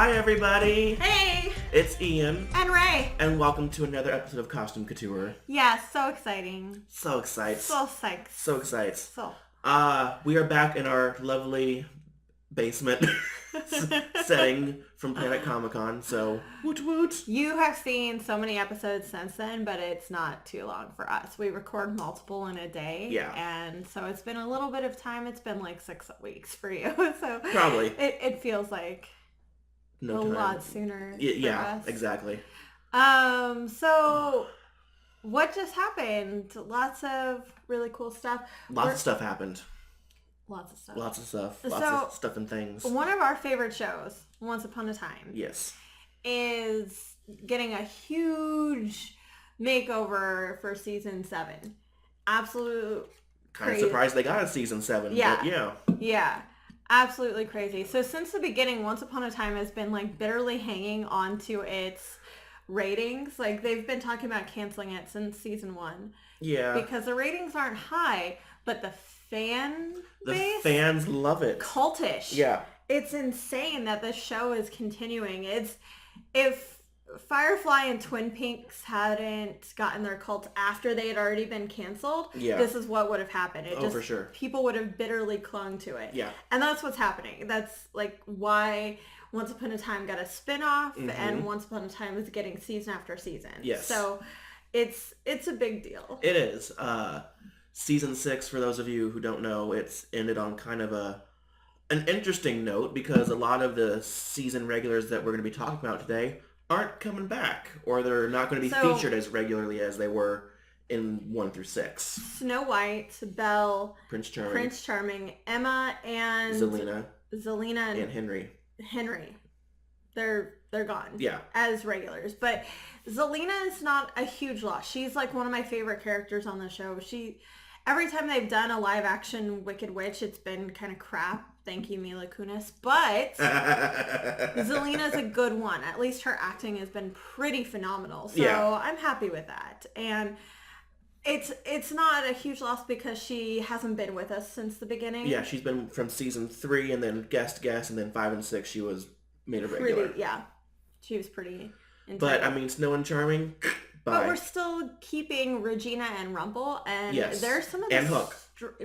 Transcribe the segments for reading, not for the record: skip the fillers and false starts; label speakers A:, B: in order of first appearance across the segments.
A: Hi everybody!
B: Hey!
A: It's Ian.
B: And Ray.
A: And welcome to another episode of Costume Couture.
B: Yeah, so exciting.
A: So excited.
B: So psyched.
A: So excited.
B: So.
A: We are back in our lovely basement setting from Planet Comic-Con, so woot woot.
B: You have seen so many episodes since then, but it's not too long for us. We record multiple in a day.
A: Yeah.
B: And so it's been a little bit of time. It's been like 6 weeks for you. So
A: probably.
B: It feels like a lot sooner for us.
A: Exactly.
B: So what just happened? Lots of really cool stuff.
A: Lots of stuff happened.
B: Lots of stuff.
A: Lots of stuff and things.
B: One of our favorite shows, Once Upon a Time.
A: Yes.
B: Is getting a huge makeover for season 7. Absolute
A: Kind of
B: crazy.
A: surprised they got a season 7.
B: Yeah.
A: But yeah.
B: Yeah. Absolutely crazy. So since the beginning, Once Upon a Time has been like bitterly hanging on to its ratings. Like they've been talking about canceling it since season 1.
A: Yeah.
B: Because the ratings aren't high, but the base,
A: fans love it.
B: Cultish.
A: Yeah.
B: It's insane that this show is continuing. If Firefly and Twin Peaks hadn't gotten their cult after they had already been canceled, this is what would have happened.
A: For sure.
B: People would have bitterly clung to it.
A: Yeah.
B: And that's what's happening. That's like why Once Upon a Time got a spin-off and Once Upon a Time is getting season after season.
A: Yes.
B: So it's a big deal.
A: It is. Season 6, for those of you who don't know, it's ended on kind of an interesting note because a lot of the season regulars that we're going to be talking about today aren't coming back, or they're not going to be featured as regularly as they were in 1 through 6.
B: Snow White, Belle,
A: Prince Charming,
B: Emma, and
A: Zelena,
B: and
A: Henry.
B: They're gone.
A: Yeah.
B: As regulars. But Zelena is not a huge loss. She's like one of my favorite characters on the show. Every time they've done a live action Wicked Witch, it's been kind of crap. Thank you, Mila Kunis. But Zelena's a good one. At least her acting has been pretty phenomenal. So I'm happy with that. And it's not a huge loss because she hasn't been with us since the beginning. Yeah,
A: she's been from season 3 and then guest, and then 5 and 6 she was made a regular.
B: She was pretty intense.
A: But I mean, Snow and Charming, bye.
B: But we're still keeping Regina and Rumple, and there's some of the...
A: And Hook.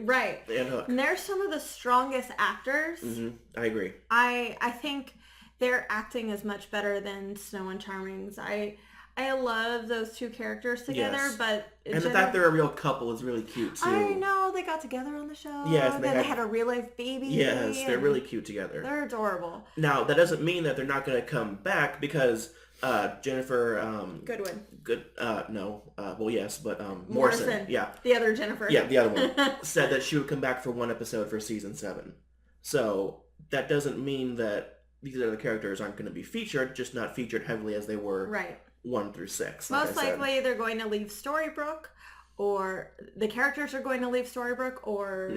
B: Right.
A: And Hook.
B: And they're some of the strongest actors.
A: Mm-hmm. I agree.
B: I think their acting is much better than Snow and Charming's. I love those two characters together, but...
A: And the fact they're a real couple is really cute, too.
B: I know, they got together on the show.
A: Yes,
B: and they had a real-life baby.
A: Yes, they're really cute together.
B: They're adorable.
A: Now, that doesn't mean that they're not going to come back, because Jennifer...
B: Goodwin.
A: Morrison. Yeah.
B: The other Jennifer.
A: Yeah, the other one. Said that she would come back for one episode for season 7. So, that doesn't mean that these other characters aren't going to be featured, just not featured heavily as they were...
B: Right.
A: 1 through 6.
B: Most likely they're going to leave Storybrooke, or the characters are going to leave Storybrooke, or,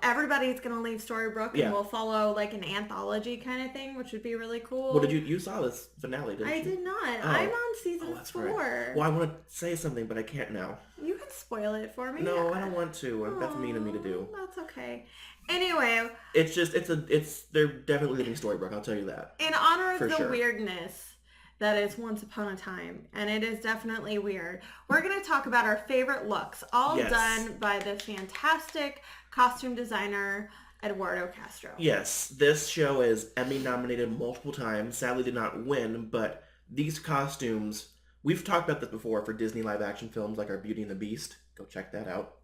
B: everybody's going to leave Storybrooke, and we'll follow like an anthology kind of thing, which would be really cool.
A: Well, you saw this finale, didn't you?
B: I did not. Oh. I'm on season 4.
A: Right. Well, I want to say something, but I can't now.
B: You can spoil it for me.
A: No, I don't want to. That's mean of me to do.
B: That's okay. Anyway.
A: They're definitely leaving Storybrooke, I'll tell you that.
B: In honor of the weirdness that is Once Upon a Time, and it is definitely weird. We're going to talk about our favorite looks, all done by the fantastic costume designer Eduardo Castro.
A: Yes, this show is Emmy nominated multiple times. Sadly did not win, but these costumes, we've talked about this before for Disney live action films like our Beauty and the Beast. Go check that out.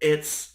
A: It's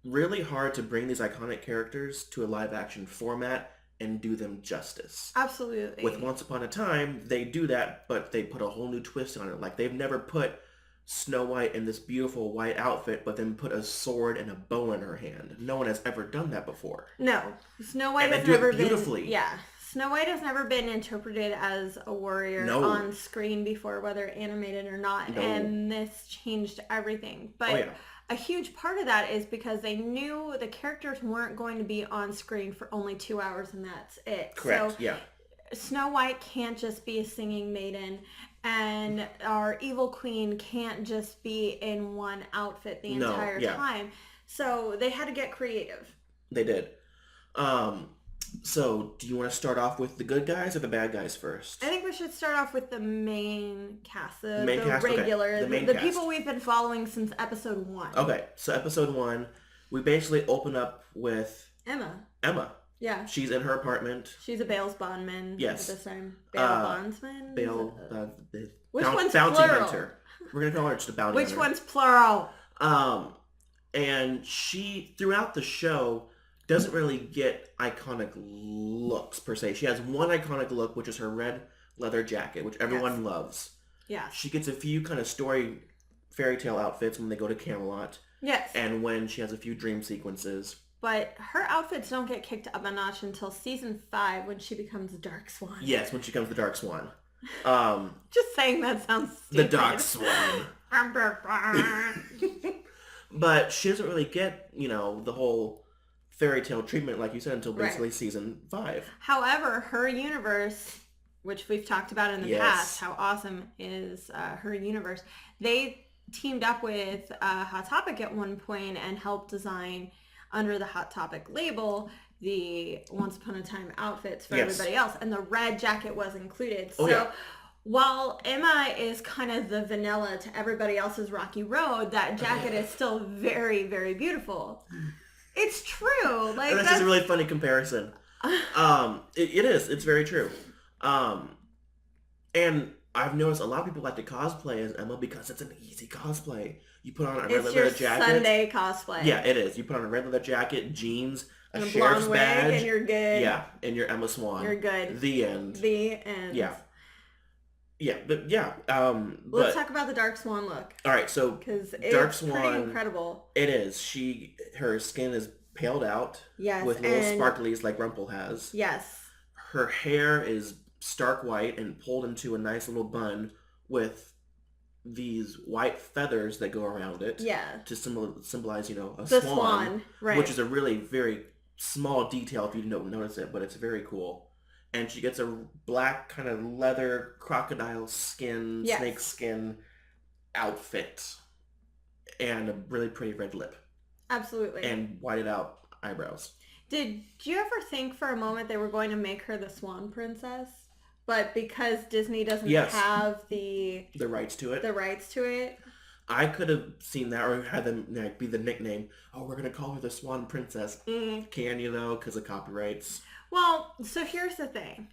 A: really hard to bring these iconic characters to a live action format and do them justice.
B: Absolutely.
A: With Once Upon a Time, they do that, but they put a whole new twist on it. Like, they've never put Snow White in this beautiful white outfit, but then put a sword and a bow in her hand. No one has ever done that before.
B: No. Snow White has never been... beautifully. Yeah. Snow White has never been interpreted as a warrior on screen before, whether animated or not. No. And this changed everything. But a huge part of that is because they knew the characters weren't going to be on screen for only 2 hours and that's it.
A: Correct,
B: so Snow White can't just be a singing maiden, and our evil queen can't just be in one outfit the entire time. So they had to get creative.
A: They did. So, do you want to start off with the good guys or the bad guys first?
B: I think we should start off with the main cast, the
A: Okay.
B: regular,
A: The
B: the
A: cast.
B: people we've been following since episode 1.
A: Okay, so episode 1, we basically open up with
B: Emma. Yeah.
A: She's in her apartment.
B: She's a Bale's bondman.
A: Yes.
B: At this time. Bondsman?
A: Bale,
B: Which one's
A: bounty
B: plural?
A: hunter. We're going to call her just a bounty
B: Which
A: hunter.
B: one's plural?
A: And she, throughout the show, doesn't really get iconic looks, per se. She has one iconic look, which is her red leather jacket, which everyone loves.
B: Yeah.
A: She gets a few kind of fairy tale outfits when they go to Camelot.
B: Yes.
A: And when she has a few dream sequences.
B: But her outfits don't get kicked up a notch until season 5 when she becomes Dark Swan.
A: Yes, when she becomes the Dark Swan.
B: Just saying that sounds stupid.
A: The Dark Swan. But she doesn't really get, the whole fairy tale treatment, like you said, until basically season 5.
B: However, her universe, which we've talked about in the past, how awesome is her universe. They teamed up with Hot Topic at one point and helped design, under the Hot Topic label, the Once Upon a Time outfits for everybody else. And the red jacket was included. So while Emma is kind of the vanilla to everybody else's Rocky Road, that jacket is still very, very beautiful. It's true. Like,
A: that's just a really funny comparison. It is. It's very true. And I've noticed a lot of people like to cosplay as Emma because it's an easy cosplay. You put on a red leather jacket.
B: Sunday cosplay.
A: Yeah, it is. You put on a red leather jacket, jeans, a
B: blonde
A: sheriff's badge,
B: wig, and you're good.
A: Yeah, and you're Emma Swan.
B: You're good.
A: The end. Yeah. Yeah, but yeah.
B: Let's talk about the Dark Swan look.
A: All right, so
B: because
A: Dark
B: it's
A: Swan,
B: pretty incredible.
A: It is. Her skin is paled out.
B: Yes,
A: with little sparklies like Rumple has.
B: Yes.
A: Her hair is stark white and pulled into a nice little bun with these white feathers that go around it.
B: Yeah.
A: To symbolize, a
B: the
A: swan,
B: right?
A: Which is a really very small detail if you don't notice it, but it's very cool. And she gets a black kind of leather crocodile skin, snake skin outfit, and a really pretty red lip.
B: Absolutely.
A: And whited out eyebrows.
B: Did you ever think for a moment they were going to make her the Swan Princess? But because Disney doesn't have the
A: rights to
B: it,
A: I could have seen that or had them be the nickname. Oh, we're gonna call her the Swan Princess. Can you though? Because of copyrights.
B: Well, so here's the thing.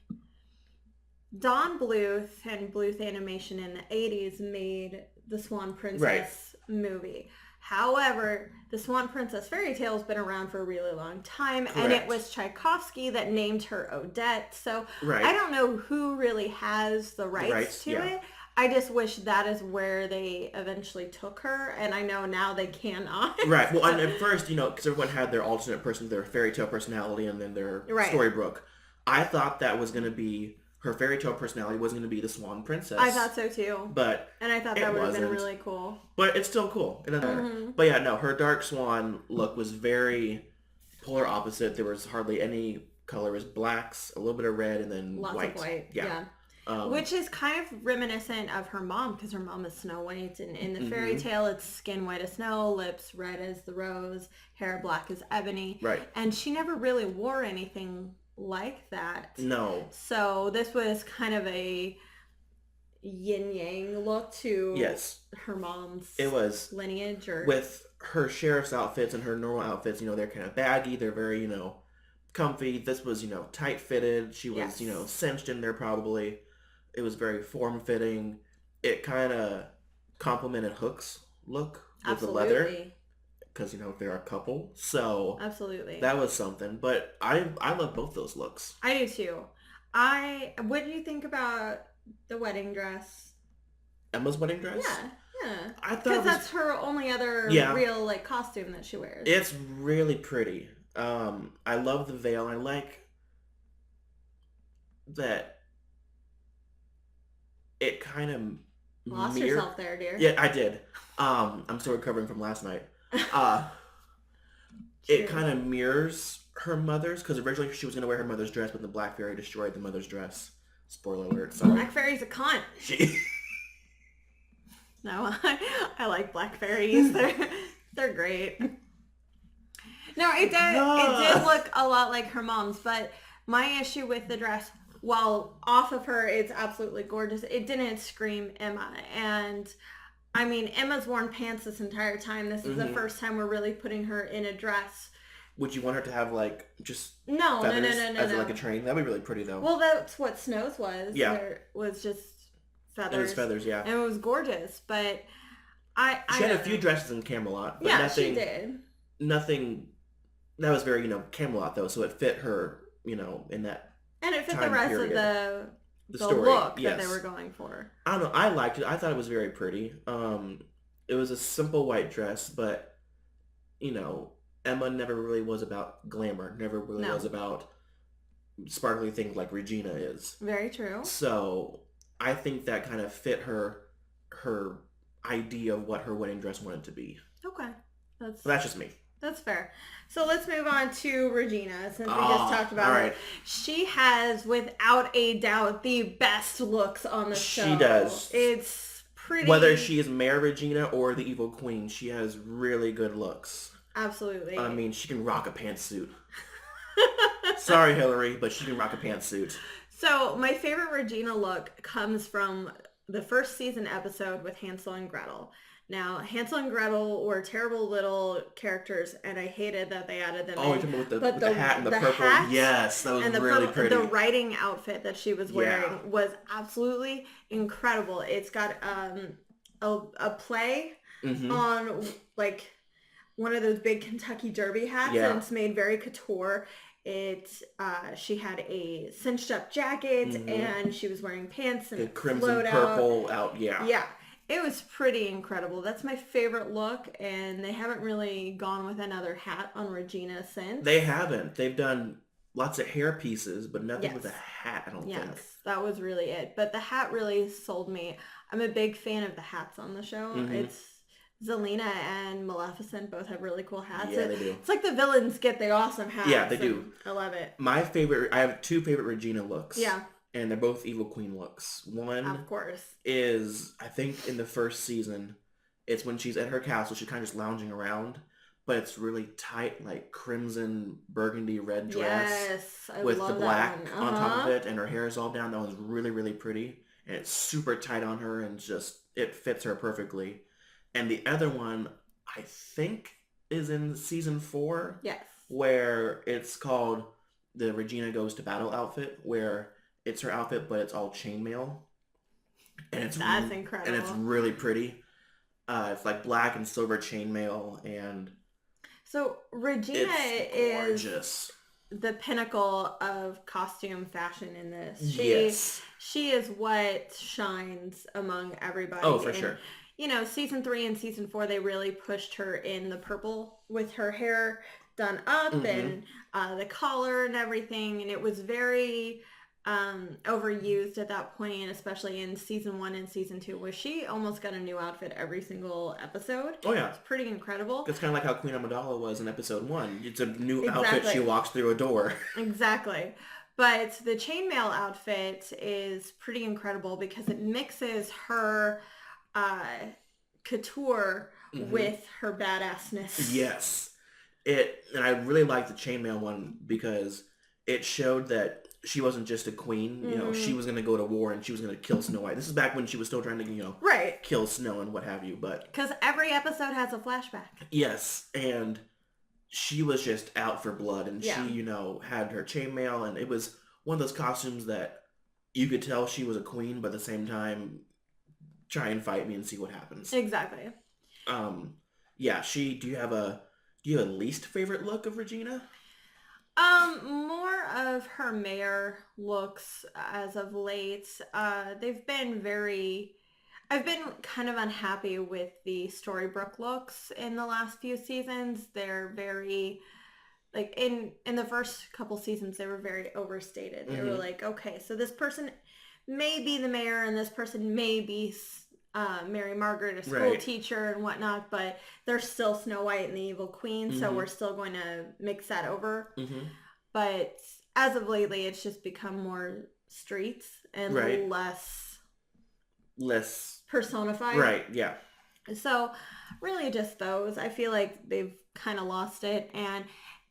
B: Don Bluth and Bluth Animation in the 80s made the Swan Princess movie. However, the Swan Princess fairy tale has been around for a really long time, and it was Tchaikovsky that named her Odette. So I don't know who really has the rights to it. I just wish that is where they eventually took her, and I know now they cannot.
A: Right. Well, and at first, because everyone had their alternate person, their fairy tale personality, and then their storybook. I thought that was going to be her fairy tale personality was going to be the Swan Princess.
B: I thought so too.
A: And
B: I thought that would have been really cool.
A: But it's still cool. It doesn't matter. But yeah, no, her Dark Swan look was very polar opposite. There was hardly any color. It was blacks, a little bit of red, and then
B: lots
A: white.
B: Of white.
A: Yeah.
B: Which is kind of reminiscent of her mom, because her mom is Snow White. And in the fairy tale, it's skin white as snow, lips red as the rose, hair black as ebony.
A: Right.
B: And she never really wore anything like that.
A: No.
B: So this was kind of a yin-yang look to her mom's lineage.
A: With her sheriff's outfits and her normal outfits, they're kind of baggy. They're very, comfy. This was, tight-fitted. She was, cinched in there probably. It was very form-fitting. It kind of complemented Hook's look with the leather. Because, they're a couple. So
B: absolutely,
A: that was something. But I love both those looks.
B: I do too. What do you think about the wedding dress?
A: Emma's wedding dress?
B: Yeah.
A: I thought
B: because that's her only other real costume that she wears.
A: It's really pretty. I love the veil. I like that it kind of
B: lost yourself there, dear.
A: Yeah, I did. I'm still recovering from last night. It kind of mirrors her mother's, because originally she was going to wear her mother's dress, but the Black Fairy destroyed the mother's dress. Spoiler alert. Sorry.
B: Black Fairy's a cunt. No, I like Black Fairies. They're great. No, it did look a lot like her mom's, but My issue with the dress, while off of her, it's absolutely gorgeous. It didn't scream Emma. And I mean, Emma's worn pants this entire time. This is the first time we're really putting her in a dress.
A: Would you want her to have like just
B: no,
A: feathers
B: no,
A: as like a train? That'd be really pretty though.
B: Well, that's what Snow's was.
A: Yeah.
B: There was just feathers.
A: It was feathers, yeah.
B: And it was gorgeous, but
A: she had a few dresses in Camelot, but
B: yeah,
A: nothing,
B: she did.
A: Nothing that was very, Camelot though, so it fit her, in that.
B: And it fit the rest
A: period.
B: of the
A: story,
B: look
A: yes.
B: that they were going for.
A: I don't know. I liked it. I thought it was very pretty. It was a simple white dress, but Emma never really was about glamour. Never really was about sparkly things like Regina is.
B: Very true.
A: So I think that kind of fit her idea of what her wedding dress wanted to be.
B: Okay,
A: that's just me.
B: That's fair. So let's move on to Regina, since we just talked about her. She has, without a doubt, the best looks on the show.
A: She does.
B: It's pretty...
A: Whether she is Mayor Regina or the Evil Queen, she has really good looks.
B: Absolutely.
A: I mean, she can rock a pantsuit. Sorry, Hillary, but she can rock a pantsuit.
B: So my favorite Regina look comes from the first season episode with Hansel and Gretel. Now, Hansel and Gretel were terrible little characters, and I hated that they added them in.
A: Oh, you're talking about with the hat and the purple?
B: Hat
A: yes, that was really pretty.
B: The riding outfit that she was wearing was absolutely incredible. It's got a play on, like, one of those big Kentucky Derby hats, and it's made very couture. She had a cinched up jacket, and she was wearing pants and
A: the crimson purple out.
B: Yeah. It was pretty incredible. That's my favorite look, and they haven't really gone with another hat on Regina since.
A: They haven't. They've done lots of hair pieces, but nothing with a hat, I don't think.
B: Yes, that was really it. But the hat really sold me. I'm a big fan of the hats on the show. It's Selena and Maleficent both have really cool hats.
A: Yeah, they do.
B: It's like the villains get the awesome hats.
A: Yeah, they do.
B: I love it.
A: I have two favorite Regina looks.
B: Yeah.
A: And they're both Evil Queen looks. One,
B: of course,
A: is, I think in the first season, it's when she's at her castle, she's kind of just lounging around, but it's really tight, like crimson, burgundy, red dress.
B: Yes, I
A: with
B: love
A: the black on top of it, and her hair is all down. That was really, really pretty. And it's super tight on her, and it fits her perfectly. And the other one, I think, is in season 4.
B: Yes.
A: Where it's called the Regina Goes to Battle outfit, where it's her outfit, but it's all chainmail. And
B: that's incredible.
A: And it's really pretty. It's like black and silver chainmail, and
B: so Regina is the pinnacle of costume fashion in this. She is what shines among everybody.
A: Oh, for sure.
B: Season 3 and season 4, they really pushed her in the purple with her hair done up and the collar and everything, and it was very overused at that point, especially in season 1 and season 2, where she almost got a new outfit every single episode.
A: Oh yeah,
B: it's pretty incredible.
A: It's kind of like how Queen Amidala was in episode 1. It's a new outfit. She walks through a door.
B: Exactly. But the chainmail outfit is pretty incredible because it mixes her couture with her badassness.
A: Yes, and I really like the chainmail one because it showed that she wasn't just a queen. She was going to go to war and she was going to kill Snow White. This is back when she was still trying to, kill Snow and what have you. But
B: because every episode has a flashback.
A: Yes, and she was just out for blood, and she, had her chainmail, and it was one of those costumes that you could tell she was a queen, but at the same time, try and fight me and see what happens.
B: Exactly.
A: Do you have a least favorite look of Regina?
B: More of her mayor looks as of late. I've been kind of unhappy with the Storybrooke looks in the last few seasons. They're very, like, in the first couple seasons, they were very overstated. They were like, okay, so this person may be the mayor and this person may be Mary Margaret, a school teacher and whatnot, but they're still Snow White and the Evil Queen, so we're still going to mix that over. But as of lately, it's just become more streets and less personified.
A: Right, yeah.
B: So really just those. I feel like they've kind of lost it. And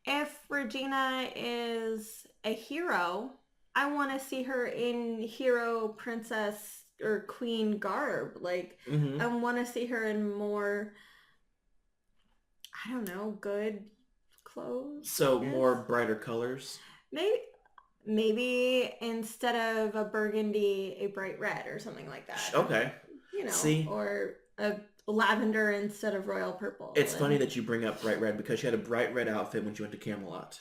B: if Regina is a hero, I want to see her in hero, princess, or queen garb. Like,
A: Mm-hmm.
B: I want to see her in more, I don't know, good clothes.
A: So
B: I guess.
A: more brighter colors.
B: Maybe instead of a burgundy, a bright red or something like that.
A: Okay.
B: You know,
A: See?
B: or a lavender instead of royal purple.
A: It's funny that you bring up bright red because she had a bright red outfit when she went to Camelot,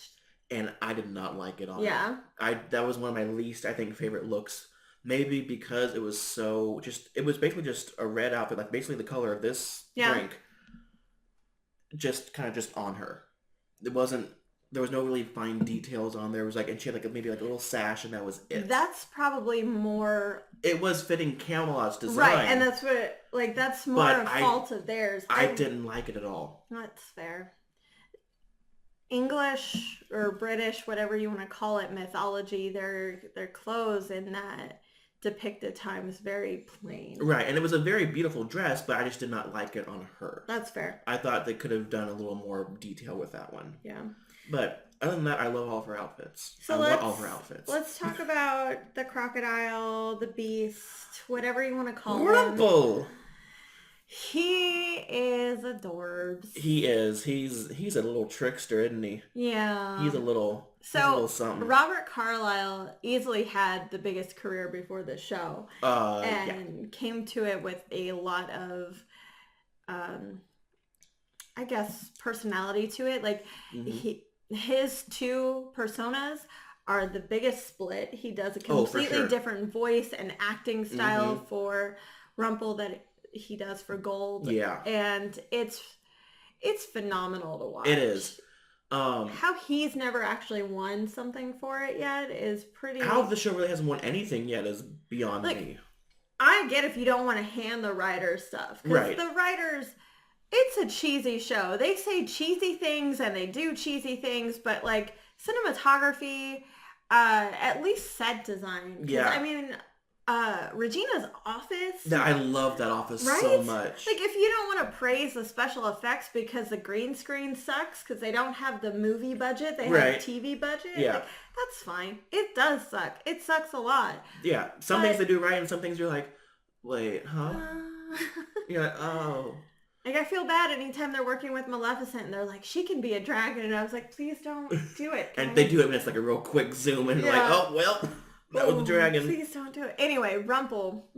A: and I did not like it on her. That was one of my least, I think, favorite looks. Maybe because it was so it was basically just a red outfit, like basically the color of this drink, just kind of just on her. It wasn't. There was no really fine details on there. It was like, and she had like maybe like a little sash, and that was it.
B: That's probably more.
A: It was fitting Camelot's design,
B: right? And that's what that's more a fault of theirs.
A: I didn't like it at all.
B: That's fair. English or British, whatever you want to call it, mythology, their clothes in that depicted time was very plain.
A: Right, and it was a very beautiful dress, but I just did not like it on her.
B: That's fair.
A: I thought they could have done a little more detail with that one.
B: Yeah.
A: But other than that, I love all of her outfits.
B: So
A: I love all of her outfits.
B: Let's talk about the crocodile, the beast, whatever you want to call him.
A: Rumple!
B: He is adorbs.
A: He is. He's a little trickster, isn't he?
B: Yeah.
A: He's a little something.
B: Robert Carlyle easily had the biggest career before the show. And came to it with a lot of, I guess, personality to it. Like, his two personas are the biggest split. He does a completely different voice and acting style for Rumple that he does for Gold.
A: Yeah.
B: And it's phenomenal to watch.
A: It is.
B: How he's never actually won something for it yet is pretty...
A: How the show really hasn't won anything yet is beyond me.
B: I get if you don't want to hand the writers stuff. Because the writers... It's a cheesy show. They say cheesy things and they do cheesy things, but like cinematography, at least set design.
A: Yeah.
B: I mean... Regina's office.
A: Yeah, I love that office so much.
B: Like, if you don't want to praise the special effects because the green screen sucks because they don't have the movie budget, they have TV budget.
A: Yeah.
B: Like, that's fine. It does suck. It sucks a lot.
A: Yeah. Some things they do right and some things you're like, wait, huh? You're like, oh.
B: Like, I feel bad anytime they're working with Maleficent and they're like, she can be a dragon. And I was like, please don't do it.
A: And they do it when it's like a real quick zoom and like, oh, well... That was the dragon.
B: Please don't do it. Anyway, Rumple.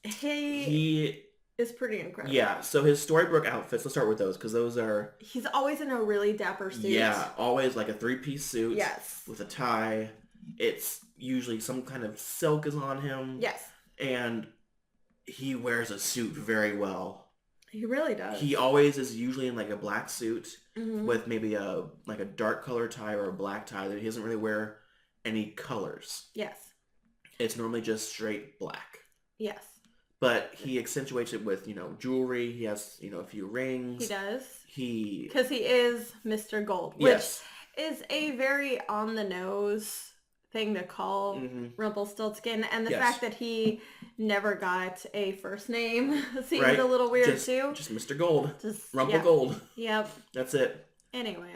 B: He is pretty incredible.
A: Yeah, so his Storybrooke outfits, let's start with those, because those are...
B: He's always in a really dapper suit.
A: Yeah, always like a three-piece suit.
B: Yes.
A: With a tie. It's usually some kind of silk is on him.
B: Yes.
A: And he wears a suit very well.
B: He really does.
A: He always is usually in like a black suit with maybe a dark color tie or a black tie. That he doesn't really wear any colors.
B: Yes.
A: It's normally just straight black.
B: Yes.
A: But he accentuates it with, jewelry. He has, a few rings.
B: He does.
A: Because
B: he is Mr. Gold, which is a very on-the-nose thing to call Rumpelstiltskin. And the fact that he never got a first name seems a little weird, too.
A: Just Mr. Gold. Rumple Gold.
B: Yep.
A: That's it.
B: Anyway.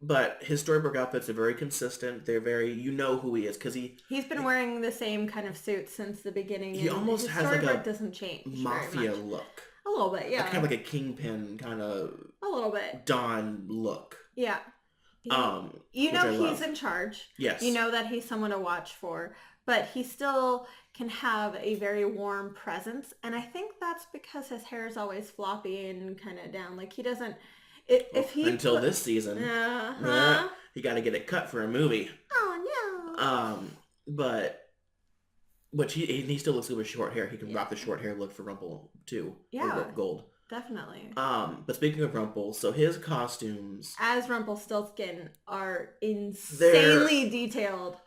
A: But his Storybrooke outfits are very consistent. They're very, who he is, because he's
B: been wearing the same kind of suit since the beginning.
A: He almost has like a
B: doesn't change
A: mafia look.
B: A little bit, yeah.
A: Kind of like a kingpin kind of.
B: A little bit.
A: Don look.
B: Yeah. He's in charge.
A: Yes.
B: You know that he's someone to watch for, but he still can have a very warm presence, and I think that's because his hair is always floppy and kind of down. Like, he doesn't. Until
A: this season. He got to get it cut for a movie.
B: Oh, no.
A: But he still looks good with short hair. He can rock the short hair look for Rumple, too.
B: Yeah.
A: Or Gold.
B: Definitely.
A: But speaking of Rumple, so his costumes...
B: As Rumpelstiltskin are insanely detailed.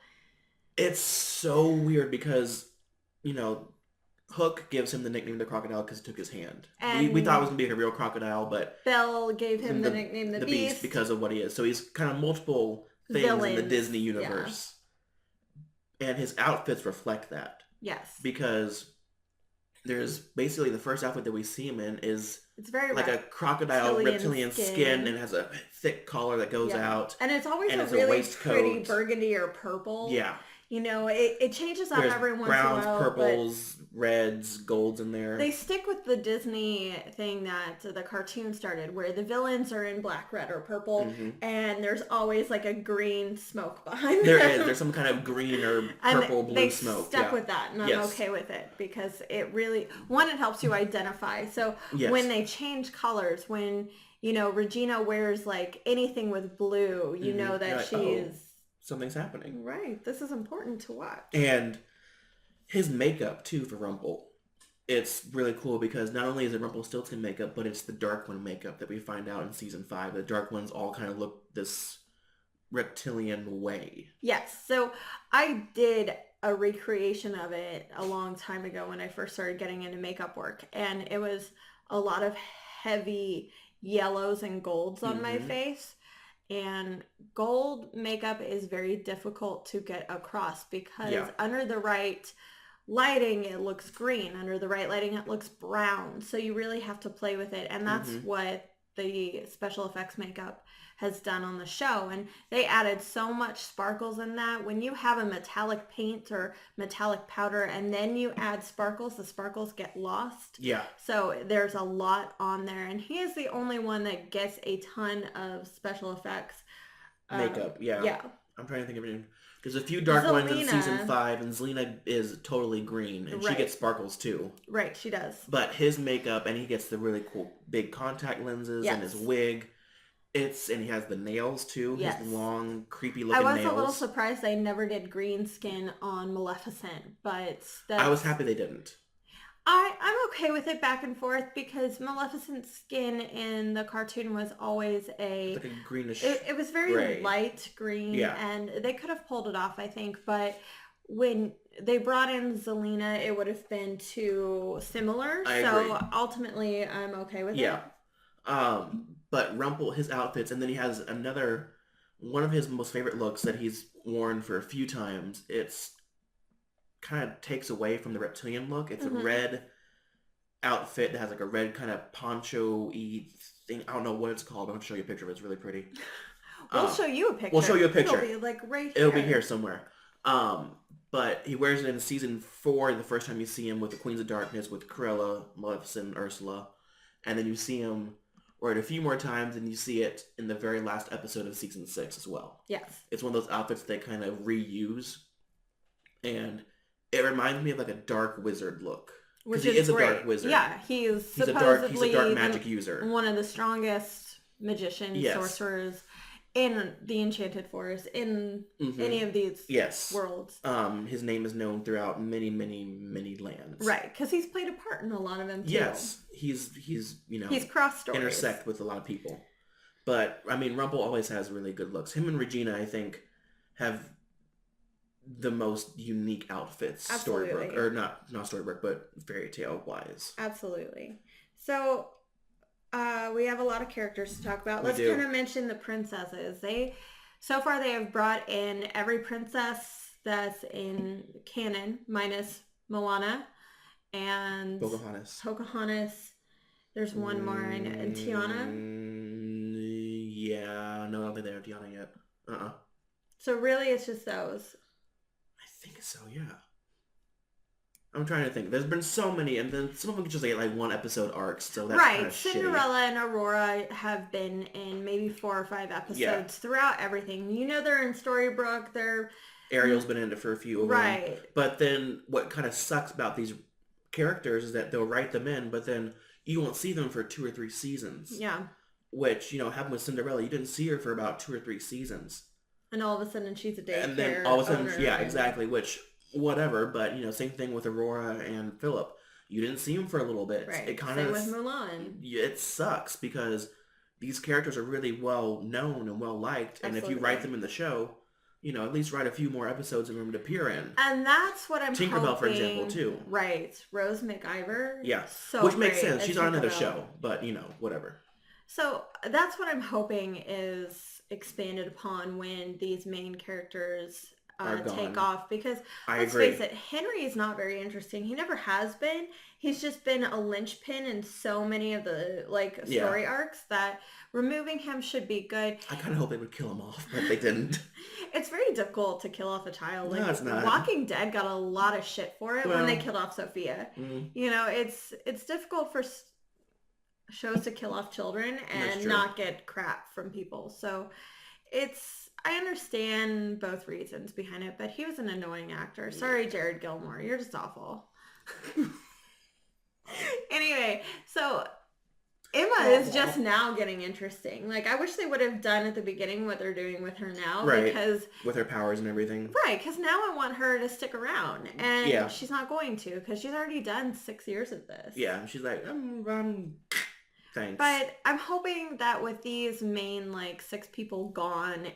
A: It's so weird because, Hook gives him the nickname the crocodile because he took his hand. We thought it was going to be a real crocodile, but...
B: Belle gave him the nickname the Beast.
A: Because of what he is. So he's kind of multiple things in the Disney universe. Yeah. And his outfits reflect that.
B: Yes.
A: Because there's basically the first outfit that we see him in is
B: It's very
A: like a crocodile reptilian skin and has a thick collar that goes out.
B: And it's always
A: and
B: a really pretty burgundy or purple.
A: Yeah.
B: You know, it changes up every once in a while.
A: Browns, purples, reds, golds in there.
B: They stick with the Disney thing that the cartoon started, where the villains are in black, red, or purple, and there's always like a green smoke behind them.
A: There's some kind of green or purple, blue smoke.
B: They stuck with that, and I'm okay with it, because it really, one, it helps you identify. So when they change colors, when, you know, Regina wears like anything with blue, you know that she's...
A: something's happening.
B: Right. This is important to watch.
A: And his makeup, too, for Rumple. It's really cool because not only is it Rumpelstiltskin makeup, but it's the Dark One makeup that we find out in season 5. The Dark Ones all kind of look this reptilian way.
B: Yes. So I did a recreation of it a long time ago when I first started getting into makeup work. And it was a lot of heavy yellows and golds on my face. And gold makeup is very difficult to get across because under the right lighting, it looks green. Under the right lighting, it looks brown. So you really have to play with it. And that's what the special effects makeup has done on the show. And they added so much sparkles in that. When you have a metallic paint or metallic powder and then you add sparkles, the sparkles get lost.
A: Yeah.
B: So there's a lot on there. And he is the only one that gets a ton of special effects.
A: Makeup,
B: Yeah.
A: I'm trying to think of it. There's a few dark ones in season 5, and Selena is totally green, and she gets sparkles too.
B: Right, she does.
A: But his makeup, and he gets the really cool big contact lenses and his wig. And he has the nails too. His long, creepy looking nails.
B: I was a little surprised they never did green skin on Maleficent, but
A: I was happy they didn't.
B: I'm okay with it back and forth because Maleficent's skin in the cartoon was always
A: like a greenish
B: it was very
A: gray.
B: Light green, and they could have pulled it off, I think, but when they brought in Selena, it would have been too similar.
A: I agree.
B: Ultimately, I'm okay with it.
A: Yeah. But Rumple, his outfits, and then he has one of his most favorite looks that he's worn for a few times. It's kind of takes away from the reptilian look. It's a red outfit that has like a red kind of poncho-y thing. I don't know what it's called, but I'll show you a picture of it. It's really pretty.
B: We'll show you a picture.
A: We'll show you a picture.
B: It'll be like right here.
A: It'll be here somewhere. But he wears it in season 4, the first time you see him with the Queens of Darkness, with Cruella, Maleficent, and Ursula. And then you see him wear it a few more times, and you see it in the very last episode of season 6 as well.
B: Yes.
A: It's one of those outfits they kind of reuse. And it reminds me of like a dark wizard look. Because he is
B: great.
A: A dark wizard.
B: Yeah, he's supposedly
A: a dark magic user.
B: One of the strongest magicians, sorcerers in the Enchanted Forest, in any of these worlds.
A: His name is known throughout many, many, many lands.
B: Right, because he's played a part in a lot of them too.
A: Yes, he's
B: crossed stories.
A: Intersect with a lot of people. But, I mean, Rumple always has really good looks. Him and Regina, I think, have the most unique outfits.
B: Absolutely.
A: Storybook, or not storybook, but fairy tale wise.
B: Absolutely. So we have a lot of characters to talk about. Let's kind of mention the princesses. So far they have brought in every princess that's in canon, minus Moana and Pocahontas. There's one more, and Tiana.
A: Yeah, no, I don't think they have Tiana yet.
B: So really, it's just those.
A: I think so, yeah. I'm trying to think. There's been so many, and then some of them just get like one episode arcs, so that's kind of
B: Cinderella and Aurora have been in maybe 4 or 5 episodes throughout everything. You know, they're in Storybrooke.
A: Ariel's been in it for a few of them. But then what kind of sucks about these characters is that they'll write them in, but then you won't see them for 2 or 3 seasons.
B: Yeah.
A: Which, happened with Cinderella. You didn't see her for about 2 or 3 seasons.
B: And all of a sudden she's a daycare
A: And then all of a sudden,
B: owner.
A: exactly, which, whatever, but, same thing with Aurora and Philip. You didn't see them for a little bit.
B: Right.
A: It kind of,
B: same with Mulan.
A: It sucks because these characters are really well known and well liked, and if you write them in the show, at least write a few more episodes of them to appear in.
B: And that's what I'm
A: Tinkerbell, for example, too.
B: Right. Rose McIver.
A: Yeah.
B: So
A: which makes sense. She's on another
B: Tinkerbell.
A: show, but, whatever.
B: So that's what I'm hoping is expanded upon when these main characters take
A: gone.
B: off because
A: I
B: let's
A: agree.
B: face it, Henry is not very interesting. He never has been. He's just been a linchpin in so many of the story arcs that removing him should be good.
A: I kind of hope they would kill him off, but they didn't.
B: It's very difficult to kill off a child.
A: No, it's not.
B: Walking Dead got a lot of shit for it when they killed off Sophia. You know, it's difficult for shows to kill off children and not get crap from people. So I understand both reasons behind it, but he was an annoying actor. Sorry, Jared Gilmore. You're just awful. Anyway, so Emma is just now getting interesting. Like, I wish they would have done at the beginning what they're doing with her now.
A: Right.
B: Because
A: with her powers and everything.
B: Right, because now I want her to stick around. And she's not going to, because she's already done 6 years of this.
A: Yeah, she's like, thanks.
B: But I'm hoping that with these main, 6 people gone,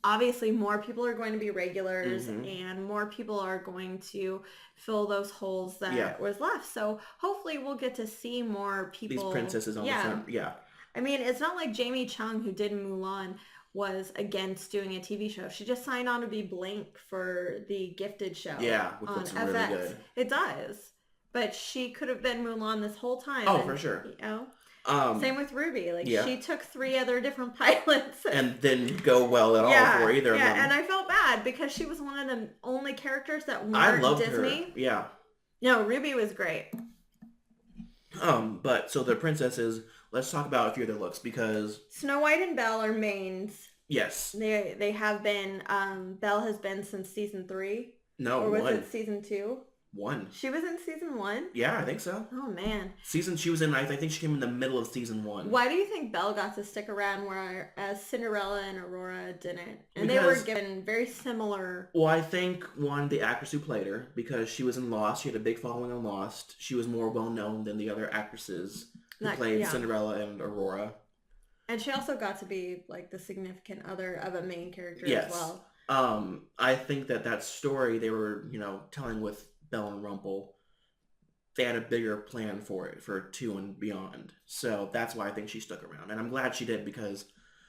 B: obviously more people are going to be regulars and more people are going to fill those holes that was left. So hopefully we'll get to see more people.
A: These princesses on the front. Yeah.
B: I mean, it's not like Jamie Chung, who did Mulan, was against doing a TV show. She just signed on to be Blank for the Gifted show. Yeah, which looks FX. Really good. It does. But she could have been Mulan this whole time.
A: Oh, for sure.
B: You know? Same with Ruby. She took 3 other different pilots.
A: And didn't go well at all for either of them.
B: And I felt bad because she was one of the only characters that weren't Disney.
A: Her. Yeah.
B: No, Ruby was great.
A: But so the princesses, let's talk about a few of their looks because
B: Snow White and Belle are mains.
A: Yes.
B: They have been, Belle has been since season 3.
A: No,
B: or was it season 2?
A: 1.
B: She was in season 1?
A: Yeah, I think so.
B: Oh, man.
A: She was in, I think she came in the middle of season 1.
B: Why do you think Belle got to stick around whereas Cinderella and Aurora didn't? And they were given very similar...
A: Well, I think, one, the actress who played her, because she was in Lost, she had a big following on Lost. She was more well-known than the other actresses who played Cinderella and Aurora.
B: And she also got to be, the significant other of a main character as well.
A: I think that story they were, telling with Belle and Rumple, they had a bigger plan for it, for 2 and beyond. So that's why I think she stuck around. And I'm glad she did because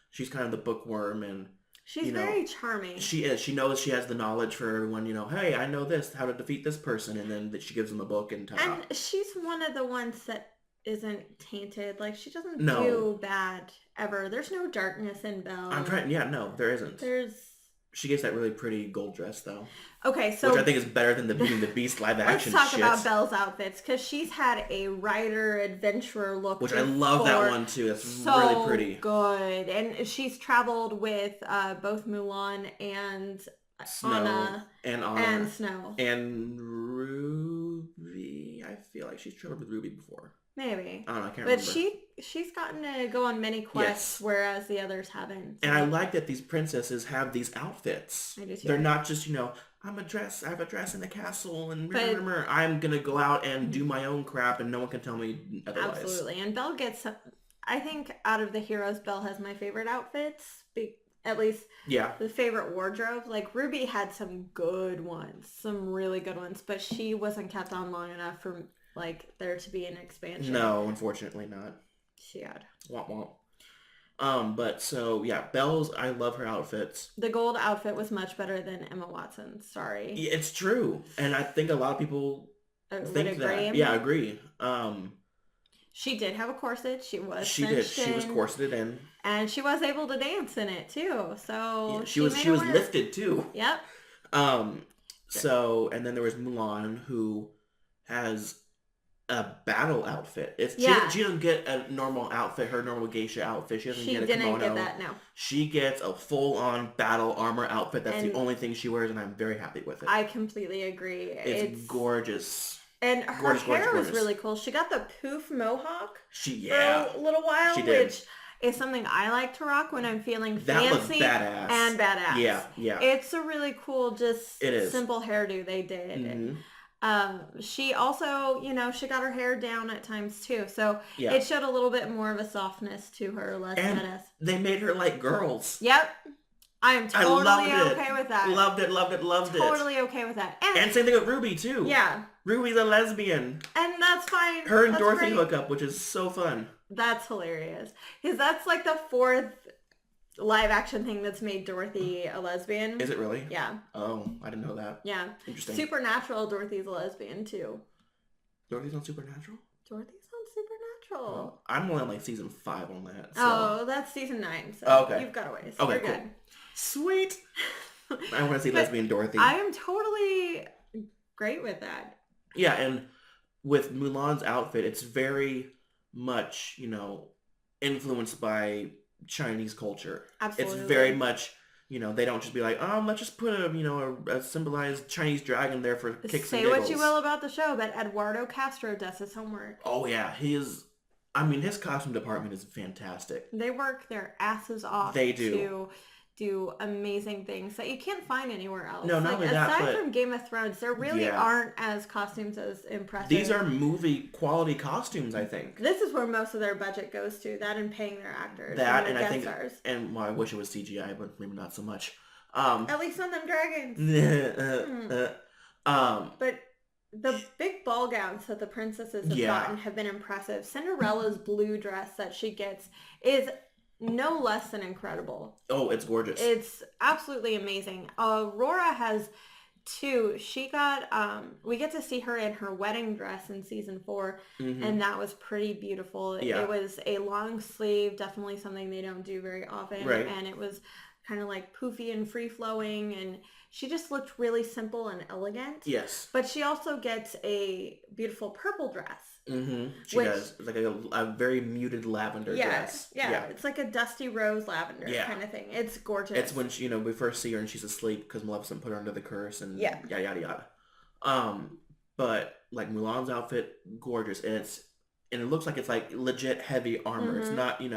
A: she's kind of the bookworm and...
B: She's very charming.
A: She is. She knows she has the knowledge for everyone, hey, I know this, how to defeat this person. And then she gives them a book and...
B: And she's one of the ones that isn't tainted. She doesn't do bad ever. There's no darkness in Belle.
A: No, there isn't. She gets that really pretty gold dress, though.
B: Okay, so...
A: Which I think is better than the Beauty and the Beast live action
B: Let's talk about Belle's outfits, because she's had a writer, adventurer look.
A: Which I love that one, too. That's really pretty.
B: Good. And she's traveled with both Mulan and Anna. And Snow.
A: And Ruby. I feel like she's traveled with Ruby before.
B: Maybe.
A: I don't know, I can't remember.
B: But she's gotten to go on many quests, whereas the others haven't.
A: So. And I like that these princesses have these outfits.
B: I do too.
A: They're not just, I have a dress in the castle, and I'm going to go out and do my own crap, and no one can tell me otherwise.
B: Absolutely. And Belle gets, I think, out of the heroes, Belle has my favorite outfits. At least the favorite wardrobe. Ruby had some good ones, some really good ones, but she wasn't kept on long enough for... there to be an expansion.
A: No, unfortunately not.
B: She had.
A: Womp womp. But so, Belle's, I love her outfits.
B: The gold outfit was much better than Emma Watson's. Sorry.
A: It's true. And I think a lot of people think that. Yeah, I agree.
B: She did have a corset. She was
A: She did. She was corseted in.
B: And she was able to dance in it, too. So
A: she was lifted, too.
B: Yep.
A: So, and then there was Mulan, who has a battle outfit. She doesn't get a normal outfit, her normal geisha outfit. She doesn't get a kimono. She didn't get that, no. She gets a full-on battle armor outfit. That's the only thing she wears, and I'm very happy with it.
B: I completely agree.
A: It's gorgeous.
B: And her hair was really cool. She got the poof mohawk for a little while, which is something I like to rock when I'm feeling fancy and badass. Yeah. It's a really cool, simple hairdo they did. Mm-hmm. She also, she got her hair down at times too. So it showed a little bit more of a softness to her, less badass.
A: They made her like girls.
B: Yep. I'm totally okay with that.
A: Loved it.
B: Totally okay with that.
A: And same thing with Ruby too.
B: Yeah.
A: Ruby's a lesbian.
B: And that's fine.
A: Her and Dorothy hook up, which is so fun.
B: That's hilarious. Because that's like the 4th live action thing that's made Dorothy a lesbian.
A: Is it really?
B: Yeah.
A: Oh, I didn't know that.
B: Yeah.
A: Interesting.
B: Supernatural, Dorothy's a lesbian too.
A: Dorothy's on Supernatural?
B: Dorothy's on Supernatural.
A: Oh, I'm only on like season 5 on that. So.
B: Oh, that's season 9. So
A: okay.
B: You've got a ways.
A: Okay,
B: You're
A: cool.
B: good.
A: Sweet. I want to see lesbian Dorothy.
B: I am totally great with that.
A: Yeah, and with Mulan's outfit, it's very much, influenced by Chinese culture.
B: Absolutely.
A: It's very much, they don't just be like, let's just put a symbolized Chinese dragon there for kicks and giggles.
B: Say what you will about the show, but Eduardo Castro does his homework.
A: Oh yeah, his costume department is fantastic.
B: They work their asses off.
A: They do.
B: To do amazing things that you can't find anywhere else.
A: No, not only that,
B: aside from Game of Thrones, there really aren't as costumes as impressive.
A: These are movie quality costumes, I think.
B: This is where most of their budget goes to. That and paying their actors.
A: That
B: and
A: I think,
B: stars.
A: and I wish it was CGI, but maybe not so much.
B: At least on them dragons. But the big ball gowns that the princesses have gotten have been impressive. Cinderella's blue dress that she gets is no less than incredible.
A: Oh, it's gorgeous.
B: It's absolutely amazing. Aurora has 2. She got, we get to see her in her wedding dress in season 4, and that was pretty beautiful.
A: Yeah.
B: It was a long sleeve, definitely something they don't do very often.
A: Right.
B: And it was kind of like poofy and free-flowing, and she just looked really simple and elegant.
A: Yes.
B: But she also gets a beautiful purple dress.
A: She does. It's like a very muted lavender dress.
B: Yeah, it's like a dusty rose lavender kind of thing. It's gorgeous.
A: It's when we first see her and she's asleep because Maleficent put her under the curse and yada yada. But like Mulan's outfit, gorgeous, and it looks like it's like legit heavy armor. It's not it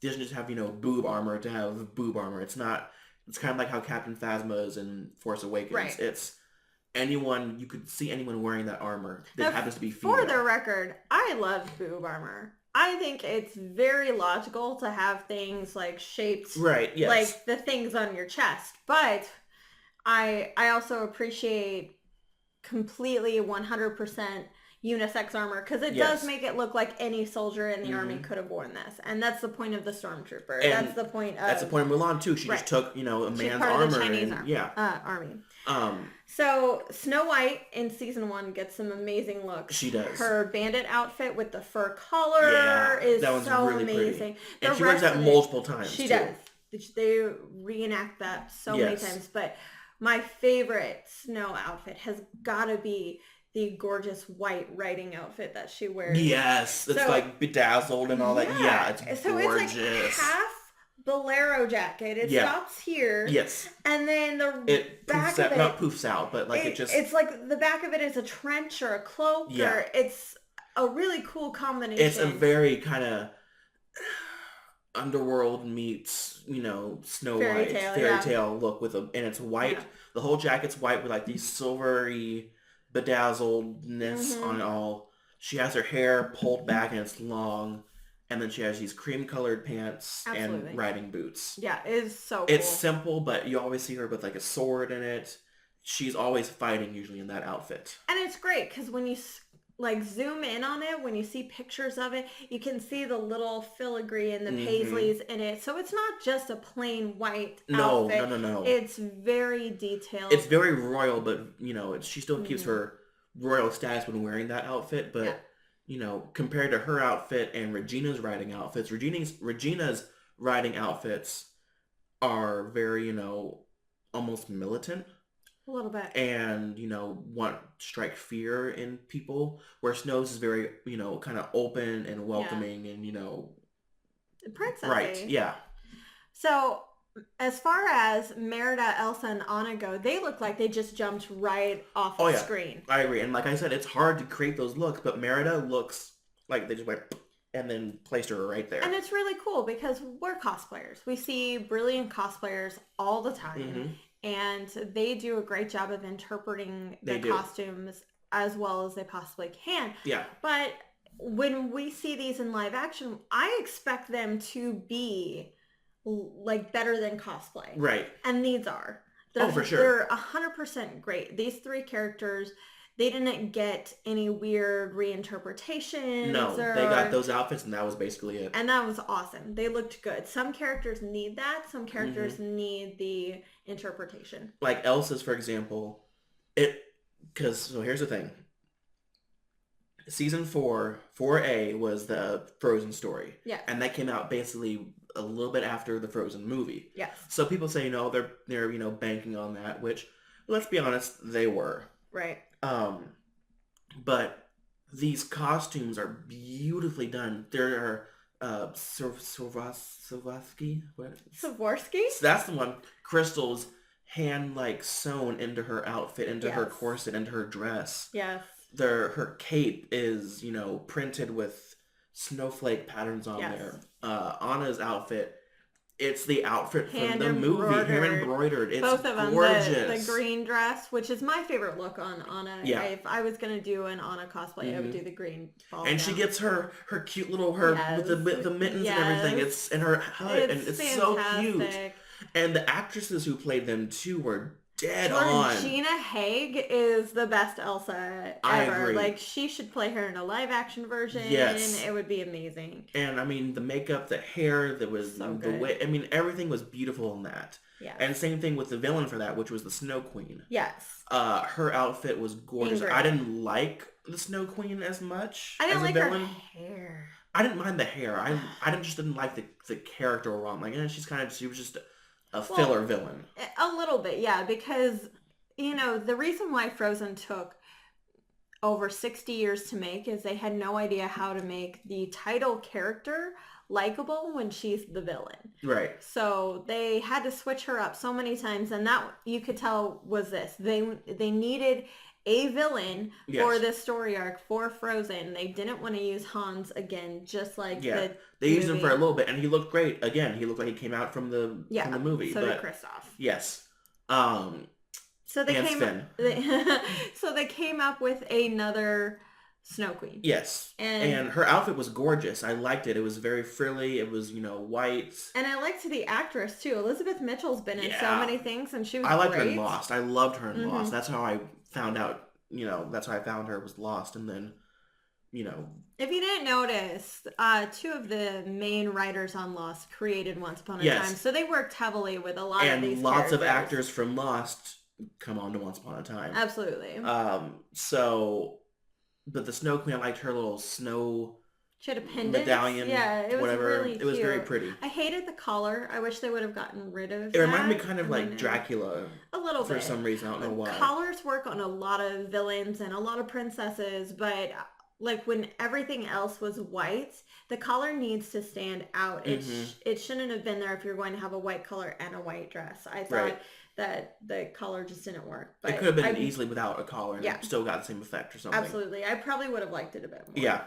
A: doesn't just have boob armor to have boob armor. It's not. It's kind of like how Captain Phasma is in Force Awakens.
B: Right.
A: It's you could see anyone wearing that armor that happens to be female.
B: For the record, I love boob armor. I think it's very logical to have things like shaped like the things on your chest. But I also appreciate completely 100% unisex armor because it does make it look like any soldier in the army could have worn this, and that's the point of the stormtrooper.
A: And
B: that's the point
A: of Mulan too. She just took a man's
B: part
A: armor
B: of the Chinese
A: army.
B: So Snow White in season 1 gets some amazing looks.
A: She does.
B: Her bandit outfit with the fur collar is
A: that one's
B: so
A: really
B: amazing.
A: Pretty. And she wears that multiple times.
B: She does. They reenact that so many times. But my favorite Snow outfit has got to be the gorgeous white riding outfit that she wears.
A: Yes, it's like bedazzled and all that. Yeah, it's gorgeous. So it's like
B: half bolero jacket. It stops here.
A: Yes.
B: And then
A: it back of it not poofs out, but like
B: it's like the back of it is a trench or a cloak. Yeah. Or it's a really cool combination.
A: It's a very kind of underworld meets, Snow White fairy tale look and it's white. Yeah. The whole jacket's white with like these silvery bedazzledness on it all. She has her hair pulled back and it's long, and then she has these cream colored pants and riding boots.
B: Yeah, it is so cool.
A: It's simple, but you always see her with like a sword in it. She's always fighting usually in that outfit.
B: And it's great because when you like zoom in on it, when you see pictures of it, you can see the little filigree and the paisleys in it. So it's not just a plain white outfit. No. It's very detailed.
A: It's very royal, but she still keeps her royal status when wearing that outfit. But compared to her outfit and Regina's riding outfits, Regina's riding outfits are very almost militant.
B: A little bit.
A: And, want to strike fear in people. Where Snow's is very, kind of open and welcoming and,
B: princessy.
A: Right, yeah.
B: So, as far as Merida, Elsa, and Anna go, they look like they just jumped right off the screen.
A: I agree. And like I said, it's hard to create those looks, but Merida looks like they just went and then placed her right there.
B: And it's really cool because we're cosplayers. We see brilliant cosplayers all the time. And they do a great job of interpreting the costumes as well as they possibly can. Yeah. But when we see these in live action, I expect them to be like better than cosplay. Right. And these are.
A: For sure.
B: They're 100% great. These 3 characters, they didn't get any weird reinterpretations.
A: No, they got those outfits and that was basically it.
B: And that was awesome. They looked good. Some characters need that. Some characters need the interpretation.
A: Like Elsa's, for example, so here's the thing. Season 4, 4A was the Frozen story.
B: Yeah.
A: And that came out basically a little bit after the Frozen movie.
B: Yes.
A: So people say, they're banking on that, which, let's be honest, they were.
B: Right.
A: But these costumes are beautifully done. There are Swarovski? What?
B: Swarovski?
A: So that's the one. Crystals hand sewn into her outfit, into her corset, into her dress.
B: Yes.
A: Her cape is, printed with snowflake patterns on there. Anna's outfit, it's the outfit from the movie, hand embroidered. It's both of them, gorgeous.
B: The green dress, which is my favorite look on Anna. Yeah. If I was gonna do an Anna cosplay, I would do the green ball.
A: And she gets her cute little with the mittens and everything. It's in her hood, and it's so cute. And the actresses who played them too were dead on.
B: Regina is the best Elsa ever.
A: I agree.
B: She should play her in a live action version.
A: Yes.
B: It would be amazing.
A: And the makeup, the hair, the way, everything was beautiful in that.
B: Yeah.
A: And same thing with the villain for that, which was the Snow Queen.
B: Yes.
A: Her outfit was gorgeous.
B: Ingrid.
A: I didn't like the Snow Queen as much.
B: I didn't
A: as
B: like
A: a villain.
B: her hair.
A: I didn't mind the hair. I just didn't like the character overall. I'm like, she was just a filler villain.
B: A little bit, yeah, because, the reason why Frozen took over 60 years to make is they had no idea how to make the title character likable when she's the villain.
A: Right.
B: So they had to switch her up so many times, and that, you could tell, was this. They needed a villain for this story arc for Frozen. They didn't want to use Hans again, just like the
A: they used him for a little bit, and he looked great. Again, he looked like he came out from the movie.
B: So did Kristoff.
A: Yes.
B: So they came up with another Snow Queen.
A: Yes. And her outfit was gorgeous. I liked it. It was very frilly. It was, white.
B: And I liked the actress too. Elizabeth Mitchell's been in so many things, and she was
A: I liked
B: great.
A: her in Lost. I loved her in Lost. That's how I found out, that's how I found her, was Lost. And then,
B: If you didn't notice, two of the main writers on Lost created Once Upon a Time. So they worked heavily with a lot of these
A: And lots
B: characters.
A: of actors from Lost come on to Once Upon a Time.
B: Absolutely.
A: But the Snow Queen, I liked her little snow
B: she had a pendant.
A: Medallion.
B: Yeah, it was
A: whatever.
B: really cute.
A: It was very pretty.
B: I hated the collar. I wish they would have gotten rid of
A: it. It reminded me kind of like Dracula.
B: A little bit.
A: For some reason. I don't know why.
B: Collars work on a lot of villains and a lot of princesses, but when everything else was white, the collar needs to stand out. It shouldn't have been there if you're going to have a white collar and a white dress. I thought that the collar just didn't work. But
A: it could have been easily without a collar and it still got the same effect or something.
B: Absolutely. I probably would have liked it a bit more.
A: Yeah.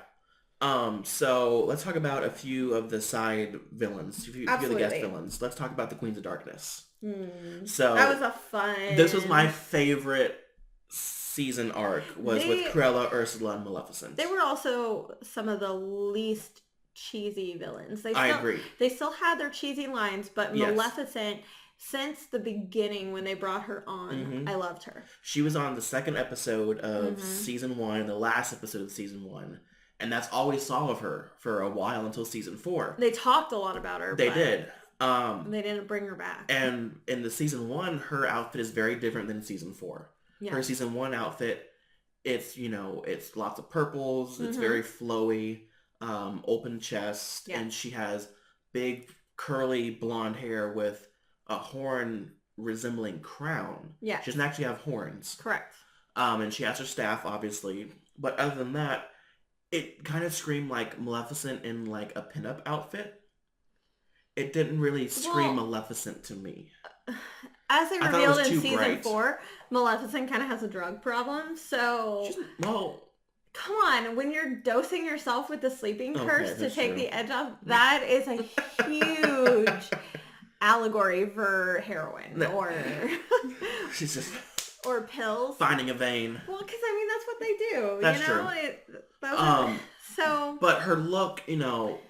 A: So let's talk about a few of the side villains, a few of the guest villains. Let's talk about the Queens of Darkness. So
B: that was a fun.
A: This was my favorite season arc with Cruella, Ursula, and Maleficent.
B: They were also some of the least cheesy villains.
A: I agree.
B: They still had their cheesy lines, but Maleficent, since the beginning when they brought her on, I loved her.
A: She was on the second episode of season 1 and the last episode of season 1. And that's all we saw of her for a while until season 4.
B: They talked a lot about her.
A: They did.
B: They didn't bring her back.
A: And in the season 1, her outfit is very different than season 4. Yeah. Her season 1 outfit, it's lots of purples. It's very flowy, open chest, and she has big curly blonde hair with a horn resembling crown. Yeah, she doesn't actually have horns.
B: Correct.
A: And she has her staff, obviously, but other than that, it kind of screamed like Maleficent in like a pinup outfit. It didn't really scream Maleficent to me.
B: As they revealed in season 4, Maleficent kind of has a drug problem, so... Come on, when you're dosing yourself with the sleeping curse to take the edge off, that is a huge allegory for heroin or...
A: She's just...
B: Or pills.
A: Finding a vein.
B: Well, because, that's what they do.
A: That's true.
B: So...
A: But her look, it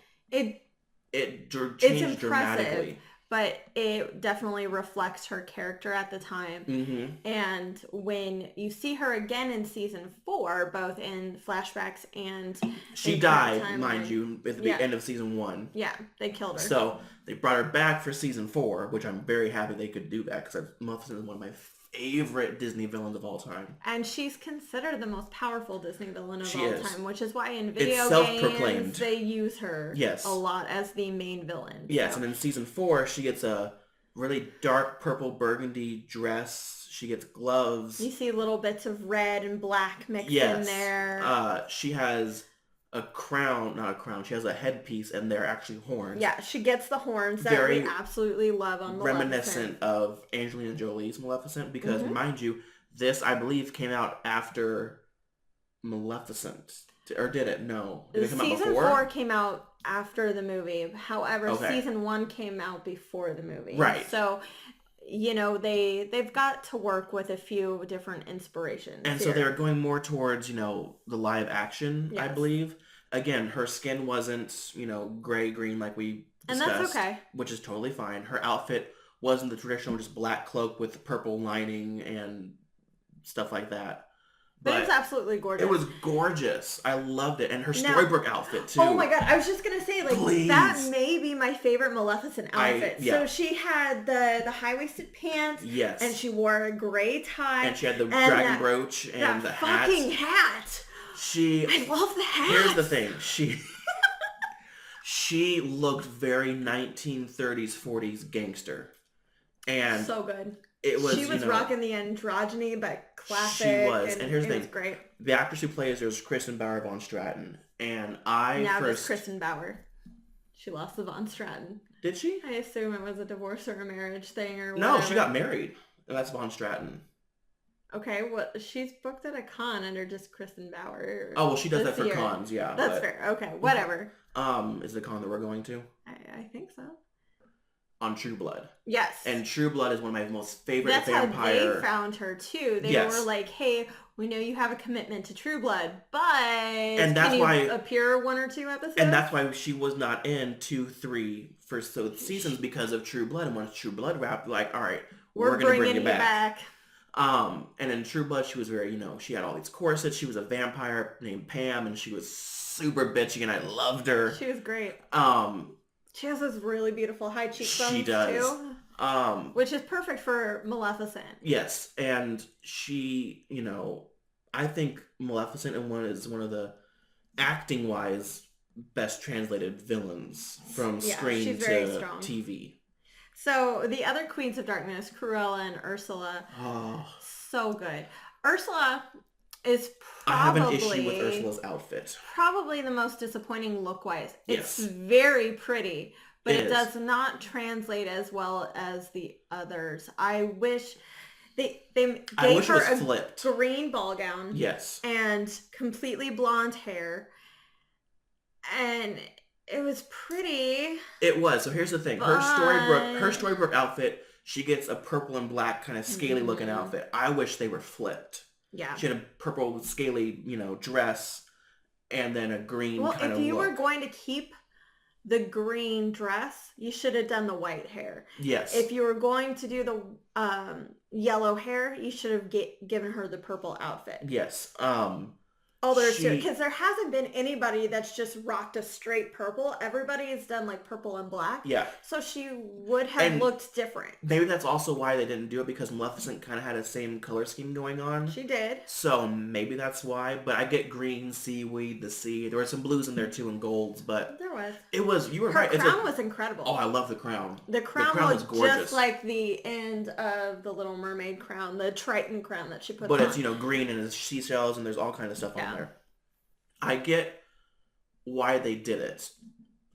A: changed dramatically.
B: but it definitely reflects her character at the time.
A: Mm-hmm.
B: And when you see her again in season 4, both in flashbacks and
A: She
B: in
A: died,
B: current
A: mind
B: timeline.
A: you, at the
B: Yeah.
A: end of season 1.
B: Yeah, they killed her.
A: So they brought her back for season 4, which I'm very happy they could do that because Maleficent is one of my favorite Disney villains of all time.
B: And she's considered the most powerful Disney villain of
A: She
B: all
A: is.
B: time, which is why in video
A: self-proclaimed.
B: games they use her
A: Yes.
B: a lot as the main villain.
A: Yes,
B: so.
A: and in season 4, she gets a really dark purple burgundy dress. She gets gloves.
B: You see little bits of red and black mixed in there.
A: She has a crown, not a crown, she has a headpiece and they're actually horns.
B: Yeah, she gets the horns that we absolutely love on Maleficent.
A: Reminiscent of Angelina Jolie's Maleficent because, mind you, this, I believe, came out after Maleficent. Or did it? No. Did it come out before?
B: Season 4 came out after the movie. However, season 1 came out before the movie.
A: Right.
B: So, you know, they've got to work with a few different inspirations.
A: And so they're going more towards, you know, the live action, I believe. Again, her skin wasn't, you know, gray-green like we discussed.
B: And that's okay.
A: Which is totally fine. Her outfit wasn't the traditional just black cloak with purple lining and stuff like that.
B: But it was absolutely gorgeous.
A: It was gorgeous. I loved it. And her Storybrooke outfit, too.
B: Oh my god, I was just going to say, like, that may be my favorite Maleficent outfit. So she had the high-waisted pants.
A: Yes.
B: And she wore a gray tie.
A: And she had the dragon brooch and the hat.
B: Fucking hat. I love the hat.
A: Here's the thing. She looked very 1930s, 40s gangster. And
B: so good.
A: She
B: was rocking the androgyny, but classic.
A: She was. And here's the thing.
B: It was great.
A: The actress who plays her is Kristen Bauer von Straten. And
B: just Kristen Bauer. She lost the von Straten.
A: Did she?
B: I assume it was a divorce or a marriage thing or
A: whatever.
B: No,
A: she got married. And that's von Straten.
B: Okay, well, she's booked at a con under just Kristen Bauer.
A: Oh, well, she does that for cons, yeah.
B: That's fair. Okay, whatever.
A: Is it a con that we're going to?
B: I think so.
A: On True Blood.
B: Yes.
A: And True Blood is one of my most favorite vampire...
B: That's how they found her, too. They were like, hey, we know you have a commitment to True Blood, but can you appear 1 or 2 episodes?
A: And that's why she was not in 2, 3 first seasons because of True Blood. And once True Blood wrapped, like, all right, we're going to bring you back. And in True Blood, she was very, you know, she had all these corsets. She was a vampire named Pam, and she was super bitchy, and I loved her.
B: She was great. She has those really beautiful high cheekbones,
A: she does.
B: Too. Which is perfect for Maleficent.
A: Yes, and she, you know, I think Maleficent is one of the, acting-wise, best translated villains from screen to TV.
B: So, the other Queens of Darkness, Cruella and Ursula, so good. Ursula is probably...
A: I have an issue with Ursula's outfit.
B: Probably the most disappointing look-wise. It's very pretty, but it does not translate as well as the others. I wish they gave her a green ball gown.
A: Yes.
B: And completely blonde hair. And... it was pretty.
A: It was. So here's the thing. Her Storybrooke outfit, she gets a purple and black kind of scaly looking outfit. I wish they were flipped.
B: Yeah.
A: She had a purple scaly, you know, dress and then a green kind of look.
B: Well, if you were going to keep the green dress, you should have done the white hair.
A: Yes.
B: If you were going to do the yellow hair, you should have given her the purple outfit.
A: Yes.
B: Oh, there's two. Because there hasn't been anybody that's just rocked a straight purple. Everybody has done like purple and black.
A: Yeah.
B: So she would have looked different.
A: Maybe that's also why they didn't do it, because Maleficent kind of had the same color scheme going on.
B: She did.
A: So maybe that's why. But I get green, seaweed, the sea. There were some blues in there too and golds, but...
B: there was.
A: It was, you were right.
B: Her crown was incredible.
A: Oh, I love the crown.
B: The crown was gorgeous. Just like the end of the Little Mermaid crown, the Triton crown that she put on.
A: But it's, you know, green and it's seashells and there's all kinds of stuff on there. I get why they did it.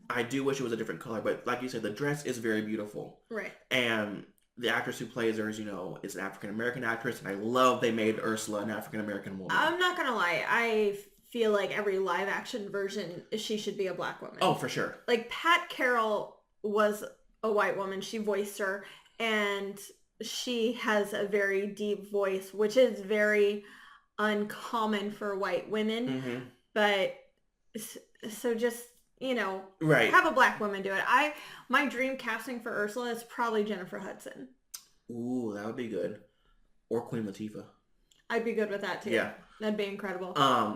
A: I do wish it was a different color, but like you said, the dress is very beautiful.
B: Right.
A: And the actress who plays her is, you know, is an African-American actress, and I love they made Ursula an African-American woman.
B: I'm not gonna lie. I feel like every live-action version, she should be a black woman.
A: Oh, for sure.
B: Like, Pat Carroll was a white woman. She voiced her, and she has a very deep voice, which is very uncommon for white women.
A: Mm-hmm.
B: But so just
A: Right.
B: have a black woman do it. My dream casting for Ursula is probably Jennifer Hudson.
A: Ooh, that would be good. Or Queen Latifah.
B: I'd be good with that too.
A: Yeah.
B: That'd be incredible.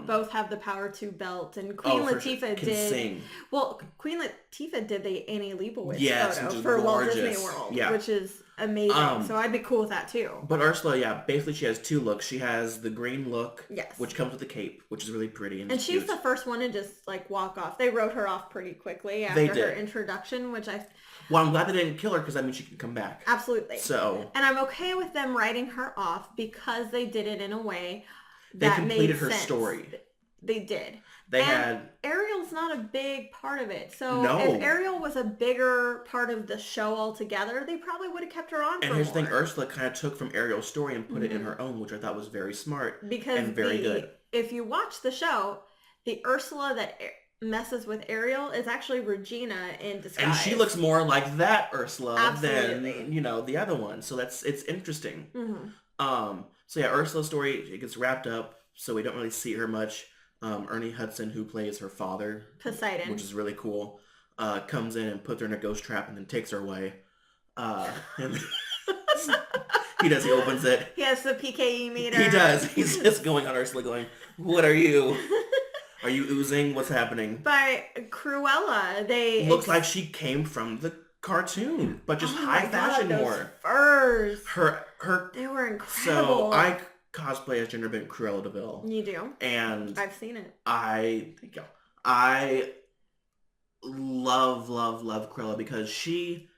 A: Both
B: have the power to belt, and Queen Latifah
A: sure. Can sing.
B: Well, Queen Latifah did the Annie Leibovitz photo for
A: gorgeous.
B: Walt Disney World, which is amazing. So I'd be cool with that too.
A: But Ursula, basically she has two looks. She has the green look,
B: yes,
A: which comes with the cape, which is really pretty and
B: she's
A: cute.
B: the first one to just like walk off. They wrote her off pretty quickly after her introduction, which
A: Well, I'm glad they didn't kill her because she can come back.
B: Absolutely.
A: So.
B: And I'm okay with them writing her off because they did it in a way that
A: they completed
B: made
A: her
B: sense.
A: Story.
B: They did.
A: And
B: Ariel's not a big part of it. So
A: no.
B: If Ariel was a bigger part of the show altogether, they probably would have kept her on.
A: And here's the thing, Ursula kind of took from Ariel's story and put it in her own, which I thought was very smart and very good.
B: If you watch the show, the Ursula that messes with Ariel is actually Regina in disguise.
A: And she looks more like that Ursula than, the other one. So it's interesting. So Ursula's story, it gets wrapped up, so we don't really see her much. Ernie Hudson, who plays her father,
B: Poseidon,
A: which is really cool, comes in and puts her in a ghost trap and then takes her away. And he opens it.
B: He has the PKE meter.
A: He does. He's just going on Ursula going, what are you? Are you oozing? What's happening?
B: But Cruella,
A: looks like she came from the cartoon, but just high fashion more.
B: Furs.
A: Her
B: they were incredible.
A: So I cosplay as gender bent Cruella de Vil.
B: You do?
A: And
B: I've seen it.
A: I love Cruella because she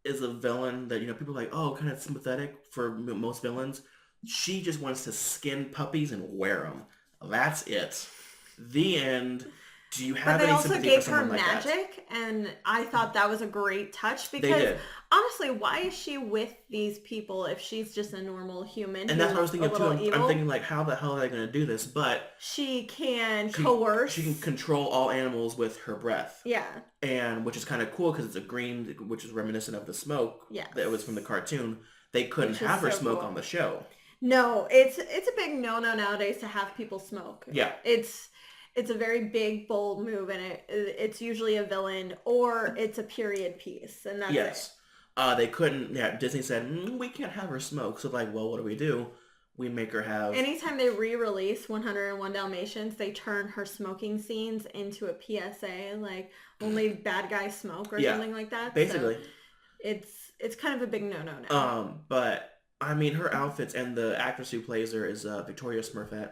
A: is a villain that, people are like, oh, kind of sympathetic for most villains. She just wants to skin puppies and wear them. That's it. The end. Do you have any sympathy for someone like that?
B: But they also gave her magic, and I thought that was a great touch because honestly, why is she with these people if she's just a normal human?
A: And that's what I was thinking too. I'm thinking like, how the hell are they going to do this? But
B: she can coerce.
A: She can control all animals with her breath.
B: Yeah.
A: And which is kind of cool because it's a green, which is reminiscent of the smoke that was from the cartoon. They couldn't have her smoke on the show.
B: No, it's a big no-no nowadays to have people smoke.
A: Yeah.
B: It's a very big, bold move, and it's usually a villain or it's a period piece, and that's it.
A: They couldn't. Yeah, Disney said we can't have her smoke. So like, well, what do? We make her have.
B: Anytime they re-release 101 Dalmatians, they turn her smoking scenes into a PSA, like only bad guys smoke or something like that.
A: Basically,
B: so it's kind of a big no-no now.
A: But I mean, her outfits and the actress who plays her is Victoria Smurfette.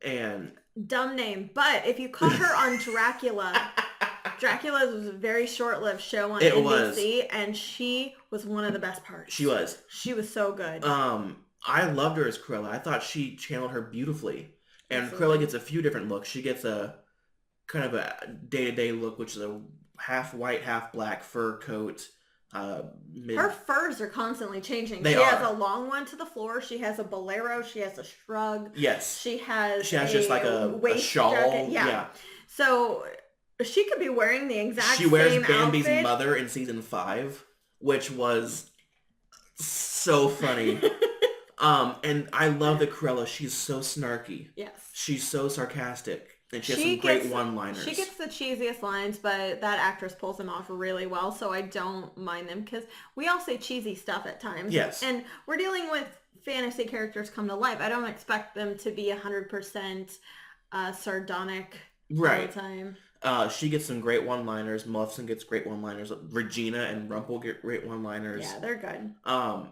A: And
B: dumb name, but if you caught her on Dracula was a very short-lived show on NBC, and she was one of the best parts. She was so good.
A: I loved her as Cruella. I thought she channeled her beautifully. And Cruella gets a few different looks. She gets a kind of a day-to-day look, which is a half white, half black fur coat.
B: Her furs are constantly changing.
A: She
B: has a long one to the floor. She has a bolero. She has a shrug.
A: Yes.
B: She has
A: just like a shawl.
B: Jacket. Yeah. So she could be wearing the exact same outfit. She wears
A: Bambi's mother in season 5, which was so funny. And I love that Cruella. She's so snarky.
B: Yes.
A: She's so sarcastic. And she has some great one-liners.
B: She gets the cheesiest lines, but that actress pulls them off really well, so I don't mind them because we all say cheesy stuff at times.
A: Yes.
B: And we're dealing with fantasy characters come to life. I don't expect them to be 100% sardonic all the time.
A: She gets some great one-liners. Maleficent gets great one-liners. Regina and Rumple get great one-liners.
B: Yeah, they're good.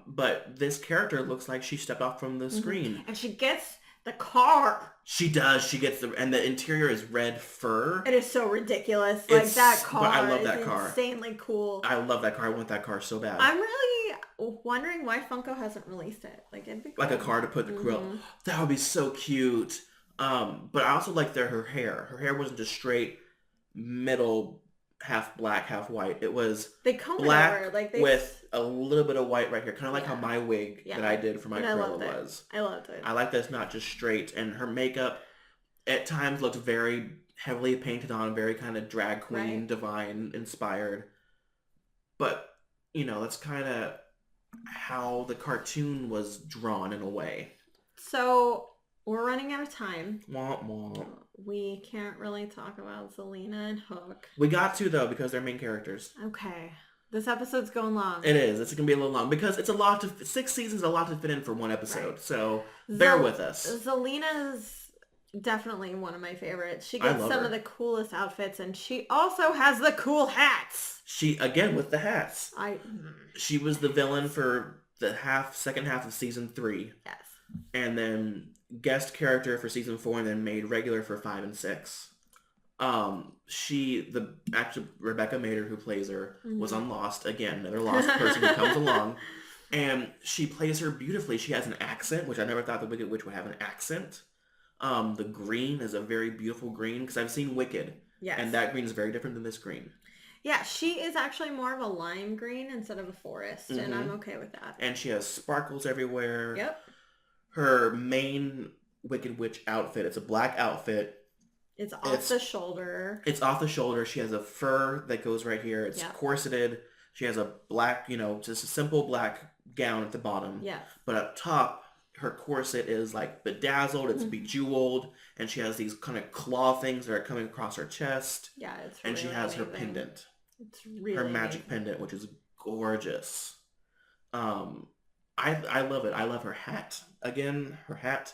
A: But this character looks like she stepped off from the screen.
B: And she gets the car.
A: She does. She gets and the interior is red fur.
B: It is so ridiculous. That car
A: I love that car.
B: Insanely cool.
A: I love that car. I want that car so bad.
B: I'm really wondering why Funko hasn't released it. Like, it'd be cool.
A: Like a car to put the Cruella. That would be so cute. But I also like her hair. Her hair wasn't just straight middle, half black, half white. It was black with a little bit of white right here. Kind of like how my wig that I did for my Cruella was.
B: I loved it.
A: I like that it's not just straight. And her makeup at times looked very heavily painted on, very kind of drag queen, divine inspired. But, that's kind of how the cartoon was drawn in a way.
B: So we're running out of time.
A: Womp womp.
B: we can't really talk about Selena and Hook.
A: We got to, though, because they're main characters.
B: Okay. This episode's going long.
A: It is. It's going to be a little long because it's a lot to... 6 seasons, a lot to fit in for one episode. Right. So bear with us.
B: Zelena's definitely one of my favorites. She gets some
A: her.
B: of the coolest outfits, and she also has the cool hats.
A: She, again, with the hats. She was the villain for the second half of season 3.
B: Yes.
A: And then guest character for season 4, and then made regular for 5 and 6. Rebecca Mader, who plays her, was on Lost. Again, another Lost person who comes along. And she plays her beautifully. She has an accent, which I never thought the Wicked Witch would have an accent. The green is a very beautiful green, because I've seen Wicked. Yes. And that green is very different than this green. Yeah,
B: she is actually more of a lime green instead of a forest, and I'm okay with that.
A: And she has sparkles everywhere.
B: Yep.
A: Her main Wicked Witch outfit, it's a black outfit.
B: It's off the shoulder.
A: It's off the shoulder. She has a fur that goes right here. It's corseted. She has a black, just a simple black gown at the bottom.
B: Yeah.
A: But up top, her corset is like bedazzled. It's bejeweled. And she has these kind of claw things that are coming across her chest.
B: Yeah, it's
A: really And she has
B: amazing.
A: her pendant.
B: It's really
A: her magic pendant, which is gorgeous. I love it. I love her hat. Again, her hat.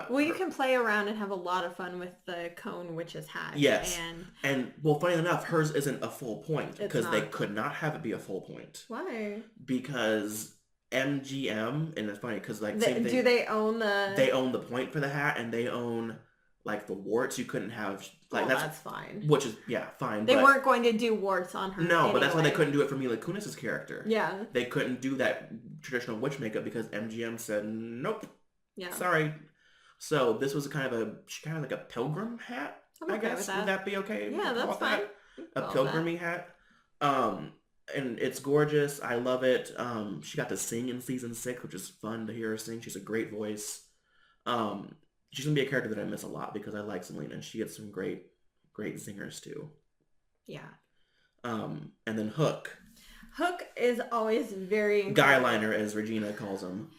B: You can play around and have a lot of fun with the Cone Witch's hat.
A: Yes. And funny enough, hers isn't a full point because they could not have it be a full point.
B: Why?
A: Because MGM, and it's funny because
B: do they own the...
A: They own the point for the hat, and they own like the warts. You couldn't have
B: that's fine.
A: Which is fine.
B: They weren't going to do warts on her.
A: No,
B: anyway.
A: But that's why they couldn't do it for Mila Kunis's character.
B: Yeah.
A: They couldn't do that traditional witch makeup because MGM said nope.
B: Yeah.
A: Sorry. So this was kind of like a pilgrim hat.
B: I'm okay with that.
A: Would that be okay?
B: Yeah, that's fine.
A: A pilgrimy hat. And it's gorgeous. I love it. She got to sing in season 6, which is fun to hear her sing. She's a great voice. She's gonna be a character that I miss a lot because I like Selena, and she gets some great singers too.
B: Yeah.
A: And then Hook.
B: Hook is always very
A: guyliner, as Regina calls him.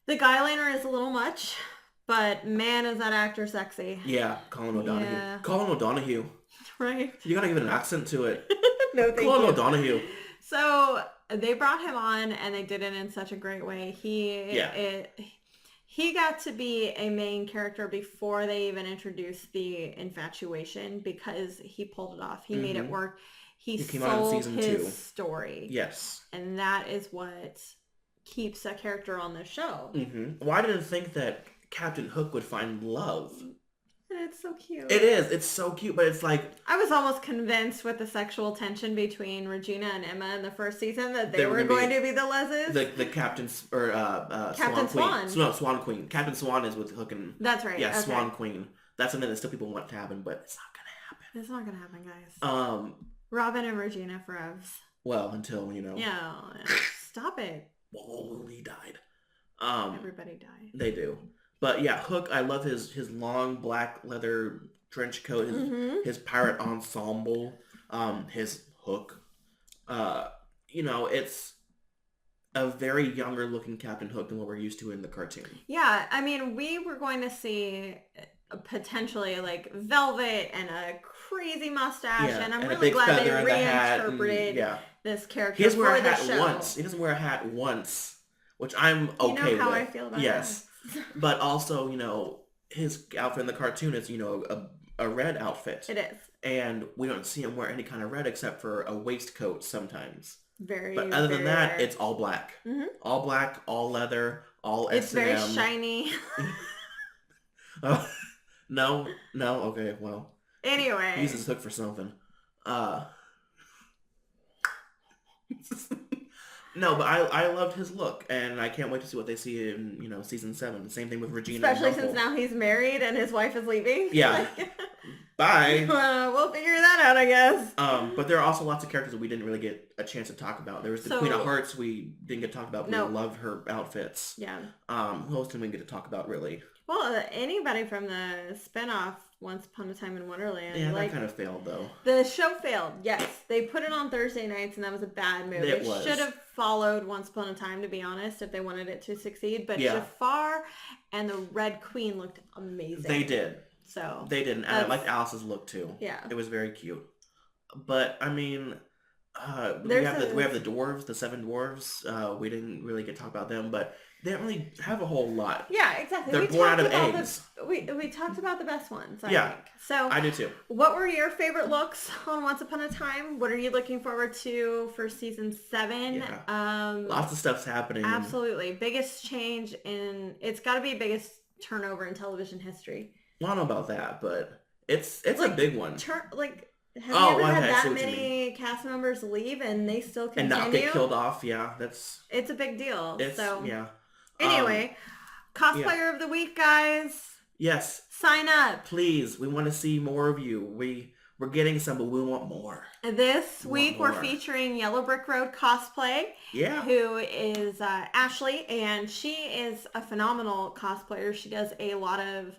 B: The guyliner is a little much. But man, is that actor sexy.
A: Yeah, Colin O'Donoghue. Yeah. Colin O'Donoghue.
B: Right.
A: You gotta give it an accent to it.
B: No, thank
A: Colin
B: you.
A: O'Donoghue.
B: So they brought him on, and they did it in such a great way. He got to be a main character before they even introduced the infatuation because he pulled it off. He made it work. He
A: came
B: sold
A: out in season
B: his
A: 2.
B: story.
A: Yes.
B: And that is what keeps a character on the show.
A: Mm-hmm. Well, I didn't think that Captain Hook would find love.
B: And it's so cute.
A: It is. It's so cute, but it's like...
B: I was almost convinced with the sexual tension between Regina and Emma in the first season that they were going to be the leses.
A: The Captain... Or
B: Captain
A: Swan Queen. No, Swan Queen. Captain Swan is with Hook and...
B: That's right.
A: Yeah, okay. Swan Queen. That's something that still people want to happen, but it's not going to happen.
B: It's not going to happen, guys. Robin and Regina forever.
A: Well, until,
B: Yeah. Stop it.
A: Well, he died.
B: Everybody died.
A: They do. But yeah, Hook, I love his long black leather trench coat, his pirate ensemble, his hook. It's a very younger looking Captain Hook than what we're used to in the cartoon.
B: Yeah, I mean, we were going to see potentially like velvet and a crazy mustache, and I'm really glad they reinterpreted this character
A: he doesn't wear
B: for
A: a
B: the
A: hat
B: show.
A: Once. He doesn't wear a hat once, which I'm okay with.
B: You know how I feel about that.
A: But also, his outfit in the cartoon is, a red outfit.
B: It is.
A: And we don't see him wear any kind of red except for a waistcoat sometimes.
B: But
A: other than that, it's all black. Mm-hmm. All black, all leather, all S&M.
B: It's very shiny.
A: No, okay, well.
B: Anyway.
A: He uses Hook for something. No, but I loved his look, and I can't wait to see what they see in, season 7. Same thing with Regina.
B: Especially since now he's married and his wife is leaving.
A: Yeah. Bye.
B: We'll figure that out, I guess.
A: But there are also lots of characters that we didn't really get a chance to talk about. There was the Queen of Hearts we didn't get to talk about. We love her outfits.
B: Yeah.
A: Who else didn't we get to talk about, really?
B: Well, anybody from the spinoff Once Upon a Time in Wonderland.
A: Yeah, that kind of failed, though.
B: The show failed, yes. They put it on Thursday nights, and that was a bad move. It should have followed Once Upon a Time, to be honest, if they wanted it to succeed. But Jafar and the Red Queen looked amazing.
A: They did.
B: So
A: They didn't. And I liked Alice's look too.
B: Yeah.
A: It was very cute. But I mean, we
B: There's
A: have the dwarves, the 7 dwarves. We didn't really get to talk about them, but they don't really have a whole lot.
B: Yeah, exactly.
A: They're born out of eggs.
B: We talked about the best ones, I think.
A: So I do too.
B: What were your favorite looks on Once Upon a Time? What are you looking forward to for season 7?
A: Yeah. Lots of stuff's happening.
B: Absolutely. Biggest change it's got to be biggest turnover in television history.
A: I don't know about that, but it's a big one.
B: Have you ever had that many cast members leave and they still continue?
A: And not get killed off? Yeah,
B: it's a big deal.
A: Yeah.
B: Anyway, Cosplayer of the Week, guys.
A: Yes.
B: Sign up.
A: Please. We want to see more of you. We're getting some, but we want more.
B: This week we're featuring Yellowbrick Road Cosplay.
A: Yeah.
B: Who is Ashley, and she is a phenomenal cosplayer. She does a lot of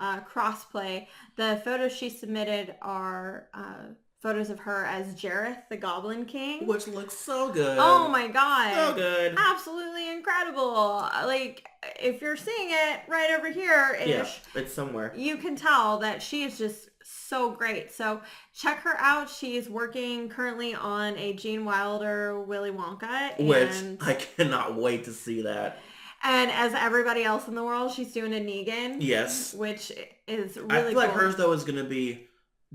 B: crossplay. The photos she submitted are photos of her as Jareth, the Goblin King.
A: Which looks so good.
B: Oh my god.
A: So good.
B: Absolutely incredible. Like, if you're seeing it right over here-ish,
A: yeah, it's somewhere.
B: You can tell that she is just so great. So check her out. She's working currently on a Gene Wilder Willy Wonka.
A: Which I cannot wait to see that.
B: And as everybody else in the world, she's doing a Negan.
A: Yes.
B: Which is really
A: I feel like
B: cool.
A: hers, though, is going to be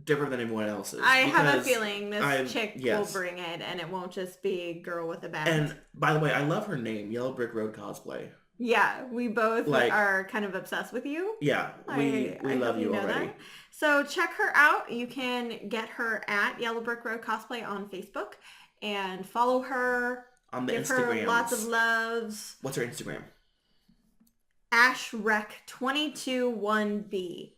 A: different than anyone else's.
B: I have a feeling this chick will bring it, and it won't just be girl with a bat.
A: And, by the way, I love her name, Yellowbrick Road Cosplay.
B: Yeah, we both are kind of obsessed with you.
A: Yeah, we love you already.
B: That. So check her out. You can get her at Yellowbrick Road Cosplay on Facebook and follow her.
A: On the
B: Give
A: Instagram.
B: her lots of loves.
A: What's her Instagram?
B: AshRec221B.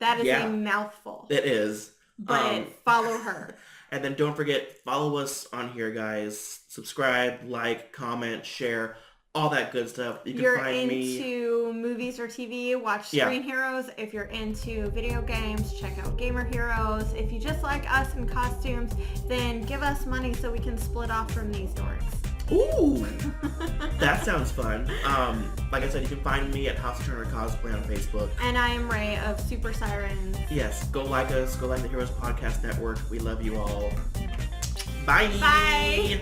B: That is a mouthful.
A: It is.
B: But follow her.
A: And then don't forget, follow us on here, guys. Subscribe, like, comment, share, all that good stuff.
B: You're into movies or TV, watch Screen Heroes. If you're into video games, check out Gamer Heroes. If you just like us in costumes, then give us money so we can split off from these dorks.
A: Ooh, that sounds fun. Like I said, you can find me at Haus Cosplay on Facebook.
B: And I am Ray of Super Sirens.
A: Yes, go like us. Go like the Heroes Podcast Network. We love you all. Bye.
B: Bye.